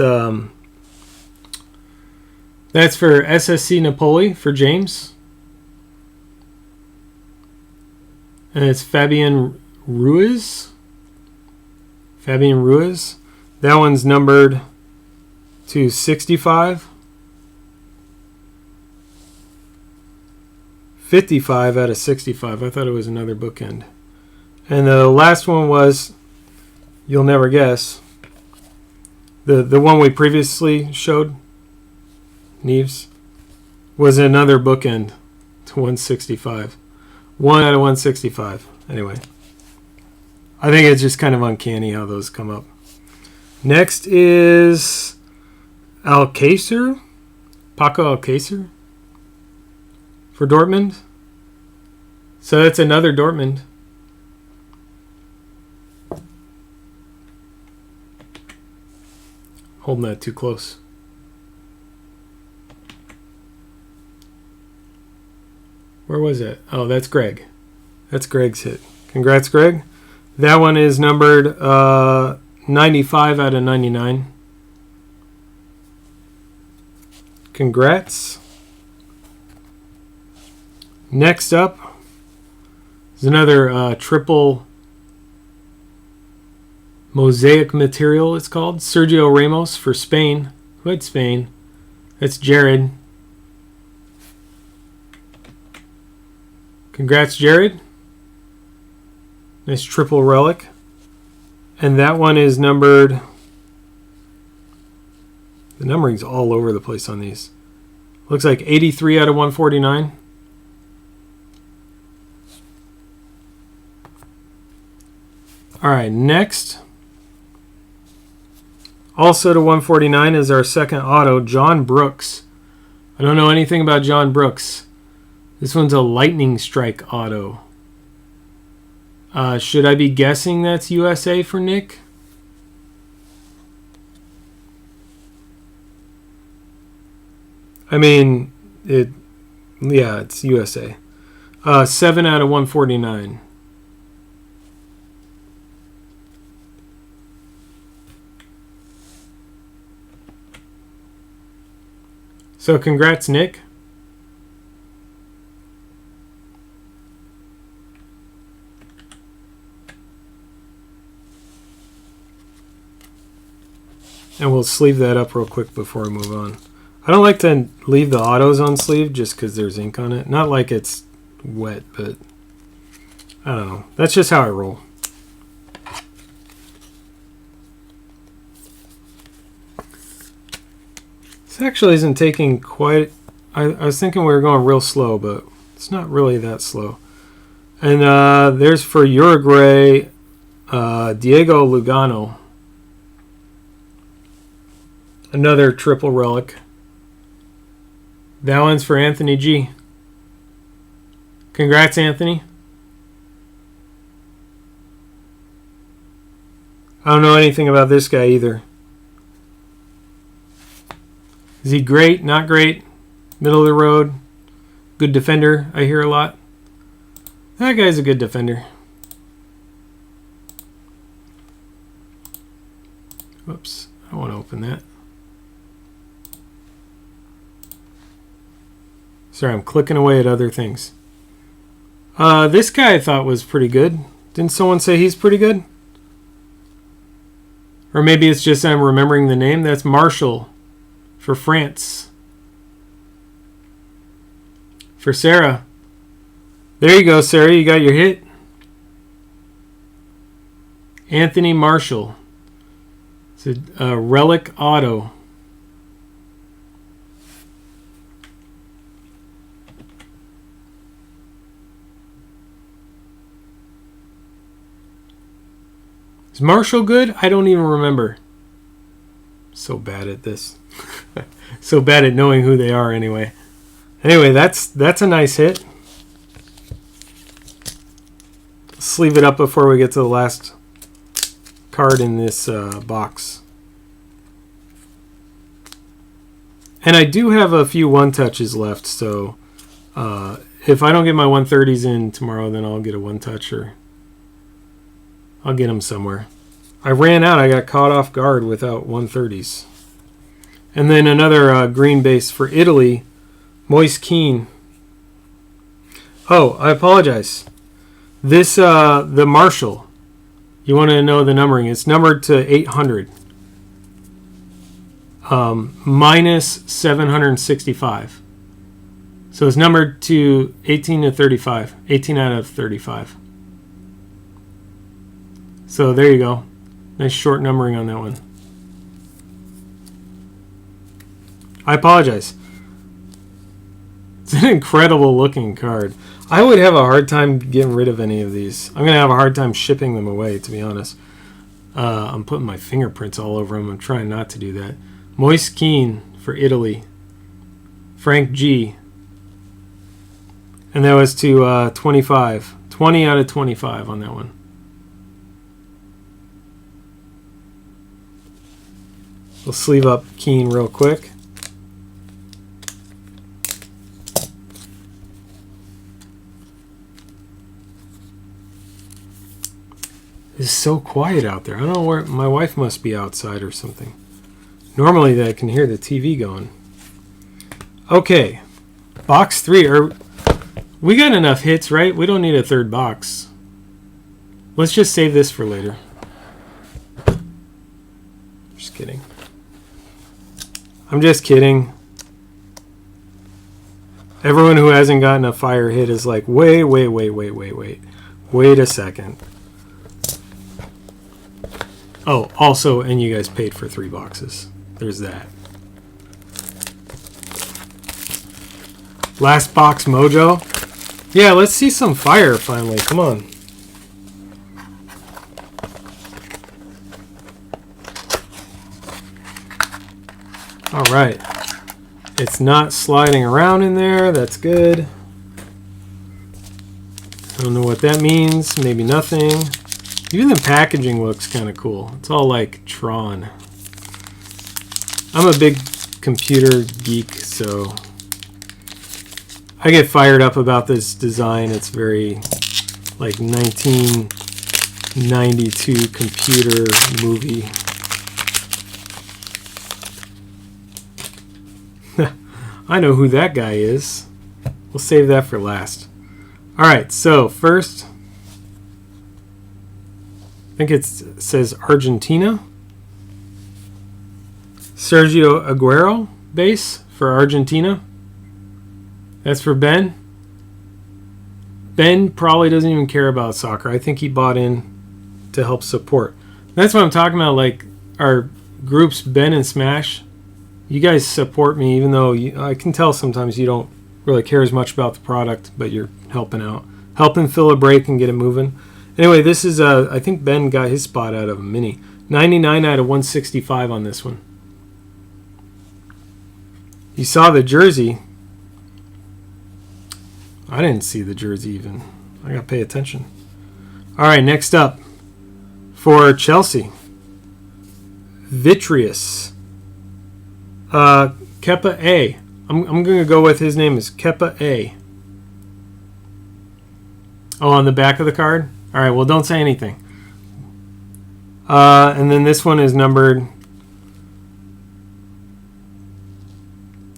that's for SSC Napoli for James. And it's Fabian Ruiz. Fabian Ruiz. That one's numbered to 65. 55 out of 65. I thought it was another bookend. And the last one was, you'll never guess, the one we previously showed, Neves, was another bookend to 165. 1 out of 165. Anyway, I think it's just kind of uncanny how those come up. Next is Alcacer, Paco Alcacer for Dortmund. So that's another Dortmund. Holding that too close. Where was it? Oh, that's Greg. That's Greg's hit. Congrats, Greg. That one is numbered 95 out of 99. Congrats. Next up is another triple mosaic material, it's called. Sergio Ramos for Spain. Who had Spain? That's Jared. Congrats, Jared. Nice triple relic. And that one is numbered... The numbering's all over the place on these. Looks like 83 out of 149. All right, next. Also to 149 is our second auto, John Brooks. I don't know anything about John Brooks. This one's a lightning strike auto. Should I be guessing that's USA for Nick? I mean, it's USA. 7 out of 149. So congrats, Nick. And we'll sleeve that up real quick before we move on. I don't like to leave the autos on sleeve just because there's ink on it. Not like it's wet, but I don't know. That's just how I roll. This actually isn't taking quite... I was thinking we were going real slow, but it's not really that slow. And there's for Uruguay, Diego Lugano. Another triple relic. That one's for Anthony G. Congrats, Anthony. I don't know anything about this guy either. Is he great? Not great? Middle of the road? Good defender, I hear a lot. That guy's a good defender. Whoops, I don't want to open that. Sorry, I'm clicking away at other things. This guy I thought was pretty good. Didn't someone say he's pretty good? Or maybe it's just I'm remembering the name. That's Marshall for France. For Sarah. There you go, Sarah. You got your hit. Anthony Marshall. It's a relic auto. Is Marshall good? I don't even remember. So bad at this. So bad at knowing who they are anyway. Anyway, that's a nice hit. Let's leave it up before we get to the last card in this box. And I do have a few one-touches left, so if I don't get my 130s in tomorrow, then I'll get a one-touch, or I'll get them somewhere. I ran out. I got caught off guard without 130s. And then another green base for Italy, Moise Keane. Oh, I apologize. This, the Marshall, you want to know the numbering. It's numbered to 800. Minus 765. So it's numbered to 18 to 35. 18 out of 35. So there you go. Nice short numbering on that one. I apologize. It's an incredible looking card. I would have a hard time getting rid of any of these. I'm going to have a hard time shipping them away, to be honest. I'm putting my fingerprints all over them. I'm trying not to do that. Moise Keane for Italy. Frank G. And that was to 25. 20 out of 25 on that one. We'll sleeve up Keane real quick. It's so quiet out there. I don't know where my wife must be outside or something. Normally I can hear the TV going. Okay. Box 3. We got enough hits, right? We don't need a third box. Let's just save this for later. Just kidding. I'm just kidding. Everyone who hasn't gotten a fire hit is like, wait. Wait a second. Oh, also, and you guys paid for 3 boxes. There's that. Last box mojo. Yeah, let's see some fire finally. Come on. All right. It's not sliding around in there. That's good. I don't know what that means. Maybe nothing. Even the packaging looks kind of cool. It's all like Tron. I'm a big computer geek, so I get fired up about this design. It's very like 1992 computer movie. I know who that guy is. We'll save that for last. All right, so first, I think it says Argentina. Sergio Aguero base for Argentina. That's for Ben. Ben probably doesn't even care about soccer. I think he bought in to help support. That's what I'm talking about, like our groups, Ben and Smash. You guys support me, even though I can tell sometimes you don't really care as much about the product, but you're helping out. Helping fill a break and get it moving. Anyway, this is, I think Ben got his spot out of a mini. 99 out of 165 on this one. You saw the jersey. I didn't see the jersey even. I got to pay attention. All right, next up for Chelsea. Vitreous. Kepa A. I'm going to go with his name is Kepa A. Oh, on the back of the card? All right, well, don't say anything. And then this one is numbered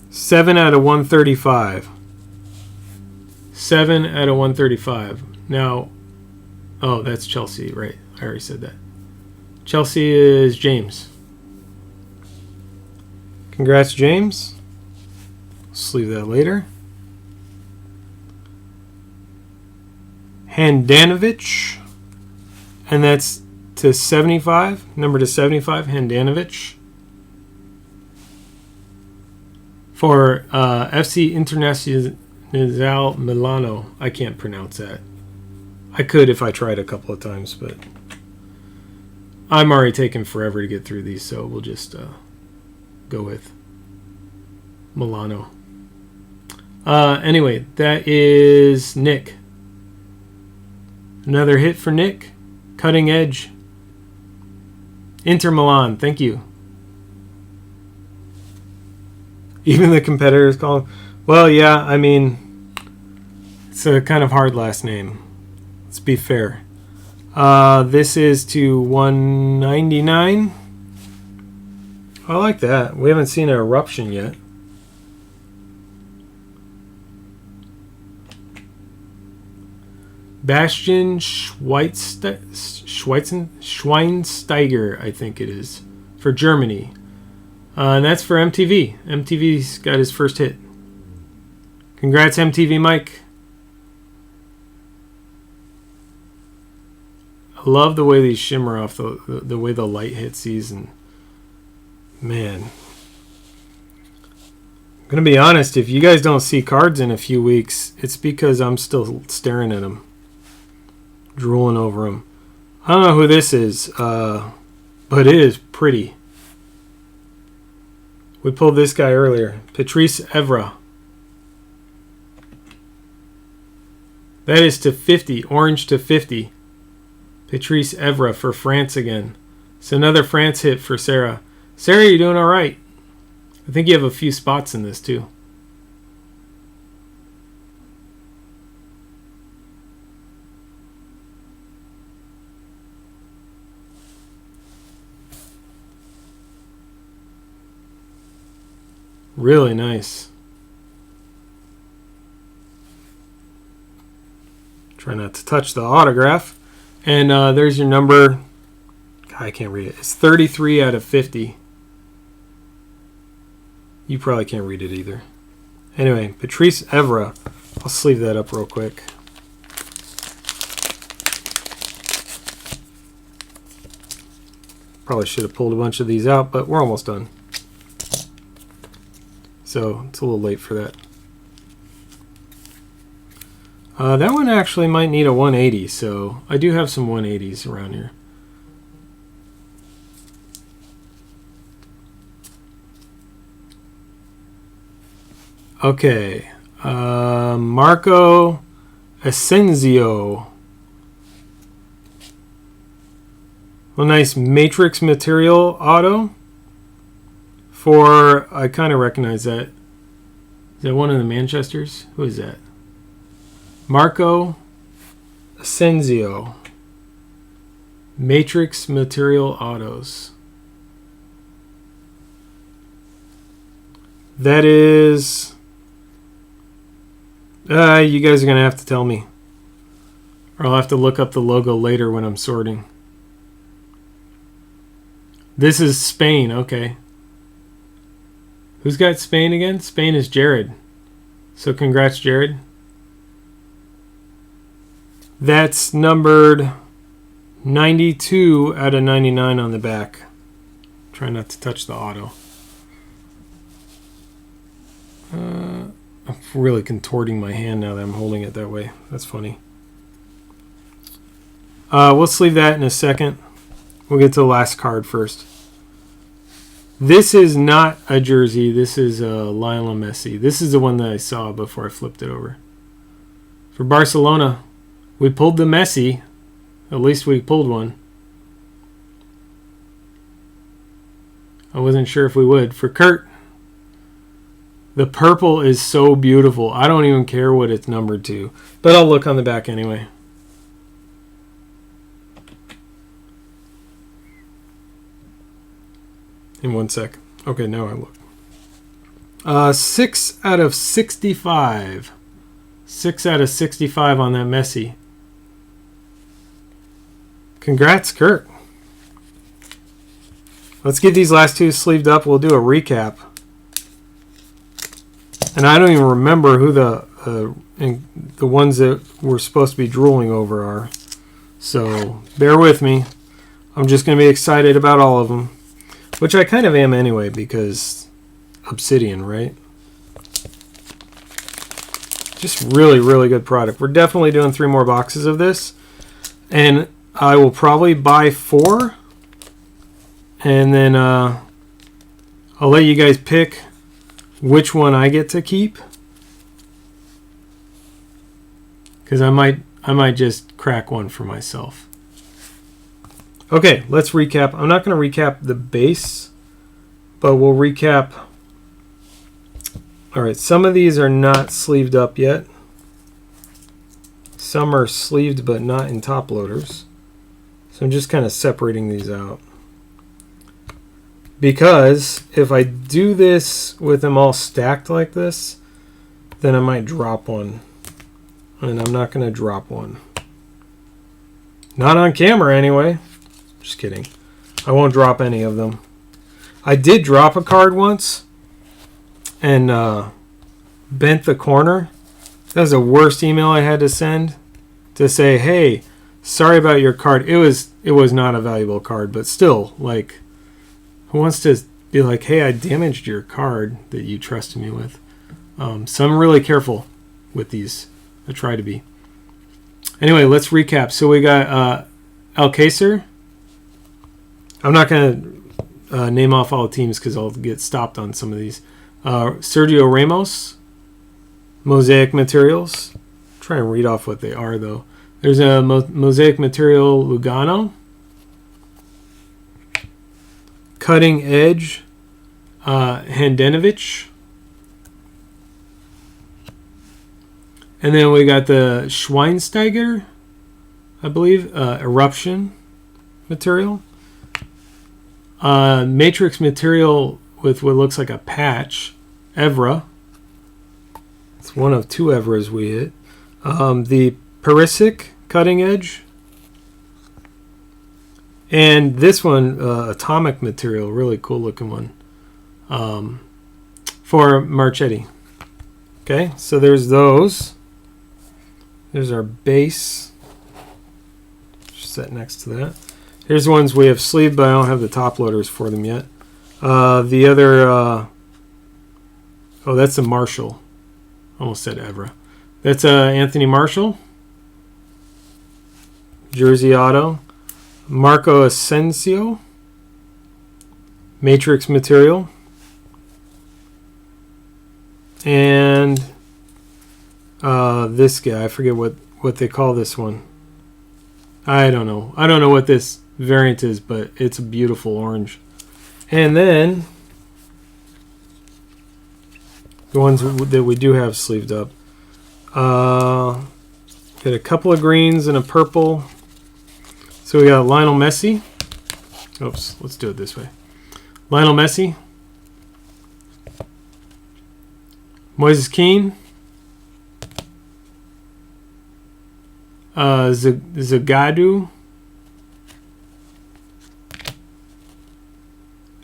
7 out of 135. 7 out of 135. Now, oh, that's Chelsea, right? I already said that. Chelsea is James. Congrats, James. Sleeve that later. Handanovic. And that's to 75. Number to 75, Handanovic. For FC Internazionale Milano. I can't pronounce that. I could if I tried a couple of times, but I'm already taking forever to get through these, so we'll just go with Milano. Anyway, that is Nick. Another hit for Nick. Cutting edge. Inter Milan, thank you. Even the competitors call him. Well, yeah, I mean, it's a kind of hard last name. Let's be fair. This is to 199. I like that. We haven't seen an eruption yet. Bastian Schweinsteiger, I think it is, for Germany. And that's for MTV. MTV's got his first hit. Congrats, MTV Mike. I love the way these shimmer off, the way the light hits these. And man, I'm going to be honest, if you guys don't see cards in a few weeks, it's because I'm still staring at them. Drooling over them. I don't know who this is, but it is pretty. We pulled this guy earlier. Patrice Evra. That is to 50. Orange to 50. Patrice Evra for France again. It's another France hit for Sarah. Sarah, you're doing all right. I think you have a few spots in this too. Really nice. Try not to touch the autograph. And there's your number. God, I can't read it. It's 33 out of 50. You probably can't read it either. Anyway, Patrice Evra. I'll sleeve that up real quick. Probably should have pulled a bunch of these out, but we're almost done. So it's a little late for that. That one actually might need a 180, so I do have some 180s around here. Okay, Marco Asensio. A nice matrix material auto. For, I kind of recognize that. Is that one of the Manchesters? Who is that? Marco Asensio. Matrix Material Autos. That is... you guys are going to have to tell me. Or I'll have to look up the logo later when I'm sorting. This is Spain, okay. Who's got Spain again? Spain is Jared. So congrats, Jared. That's numbered 92 out of 99 on the back. Try not to touch the auto. I'm really contorting my hand now that I'm holding it that way. That's funny. We'll sleeve that in a second. We'll get to the last card first. This is not a jersey. This is a Lionel Messi. This is the one that I saw before I flipped it over. For Barcelona, we pulled the Messi. At least we pulled one. I wasn't sure if we would. For Kurt, the purple is so beautiful. I don't even care what it's numbered to. But I'll look on the back anyway. In 1 sec. Okay, now I look. 6 out of 65. 6 out of 65 on that Messi. Congrats, Kurt. Let's get these last two sleeved up. We'll do a recap. And I don't even remember who the ones that we're supposed to be drooling over are. So bear with me. I'm just going to be excited about all of them. Which I kind of am anyway, because Obsidian, right? Just really, really good product. We're definitely doing 3 more boxes of this. And I will probably buy 4. And then I'll let you guys pick which one I get to keep. Because I might just crack one for myself. Okay, let's recap. I'm not going to recap the base, but we'll recap. All right, some of these are not sleeved up yet. Some are sleeved but not in top loaders. So I'm just kind of separating these out. Because if I do this with them all stacked like this, then I might drop one. And I'm not going to drop one. Not on camera anyway. Just kidding. I won't drop any of them. I did drop a card once and bent the corner. That was the worst email I had to send to say, hey, sorry about your card. It was not a valuable card, but still, like, who wants to be like, hey, I damaged your card that you trusted me with? So I'm really careful with these. I try to be. Anyway, let's recap. So we got Alcacer. I'm not going to name off all the teams because I'll get stopped on some of these. Sergio Ramos. Mosaic Materials. Try and read off what they are, though. There's a Mosaic Material Lugano. Cutting Edge Handanovic. And then we got the Schweinsteiger, I believe, Eruption Material. Matrix Material with what looks like a patch, Evra. It's one of 2 Evras we hit. The Perisic Cutting Edge. And this one, Atomic Material, really cool looking one. For Marchetti. Okay, so there's those. There's our base. Set next to that. Here's the ones we have sleeved, but I don't have the top loaders for them yet. The other... oh, that's a Marshall. Almost said Evra. That's Anthony Marshall. Jersey Auto. Marco Asensio. Matrix Material. And this guy, I forget what they call this one. I don't know. I don't know what this variant is, but it's a beautiful orange. And then the ones that we do have sleeved up. Got a couple of greens and a purple. So we got Lionel Messi. Oops, let's do it this way. Lionel Messi. Moises Keane. Zagadou.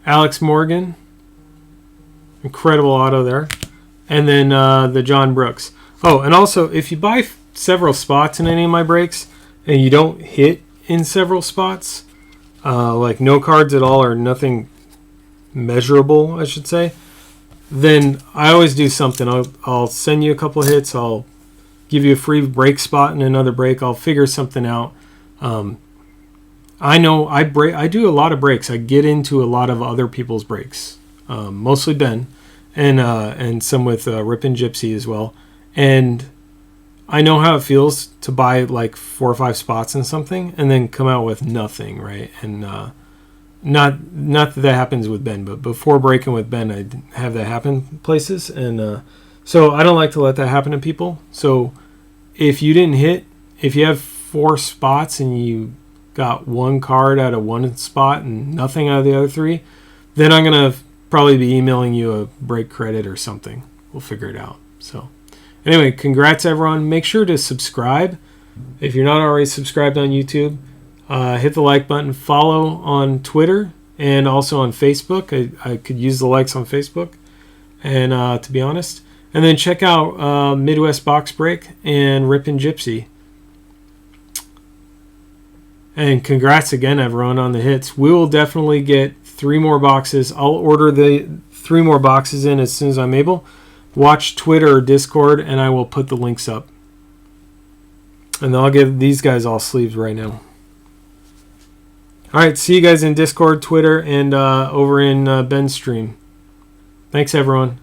Alex Morgan. Incredible auto there. And then the John Brooks. Oh, and also, if you buy several spots in any of my breaks and you don't hit in several spots, like no cards at all or nothing measurable, I should say, then I always do something. I'll send you a couple of hits. I'll give you a free break spot in another break. I'll figure something out. I know I do a lot of breaks. I get into a lot of other people's breaks, mostly Ben, and some with Rip and Gypsy as well. And I know how it feels to buy like 4 or 5 spots in something and then come out with nothing, right? And not that happens with Ben, but before breaking with Ben, I'd have that happen places, and so I don't like to let that happen to people. So if you didn't hit, if you have 4 spots and you got 1 card out of 1 spot and nothing out of the other 3, then I'm gonna probably be emailing you a break credit or something. We'll figure it out. So anyway, congrats everyone. Make sure to subscribe if you're not already subscribed on YouTube. Hit the like button, follow on Twitter and also on Facebook. I could use the likes on Facebook, and to be honest, and then check out Midwest Box Break and Rip and Gypsy. And congrats again, everyone, on the hits. We will definitely get 3 more boxes. I'll order the 3 more boxes in as soon as I'm able. Watch Twitter or Discord, and I will put the links up. And I'll give these guys all sleeves right now. All right, see you guys in Discord, Twitter, and over in Ben's stream. Thanks, everyone.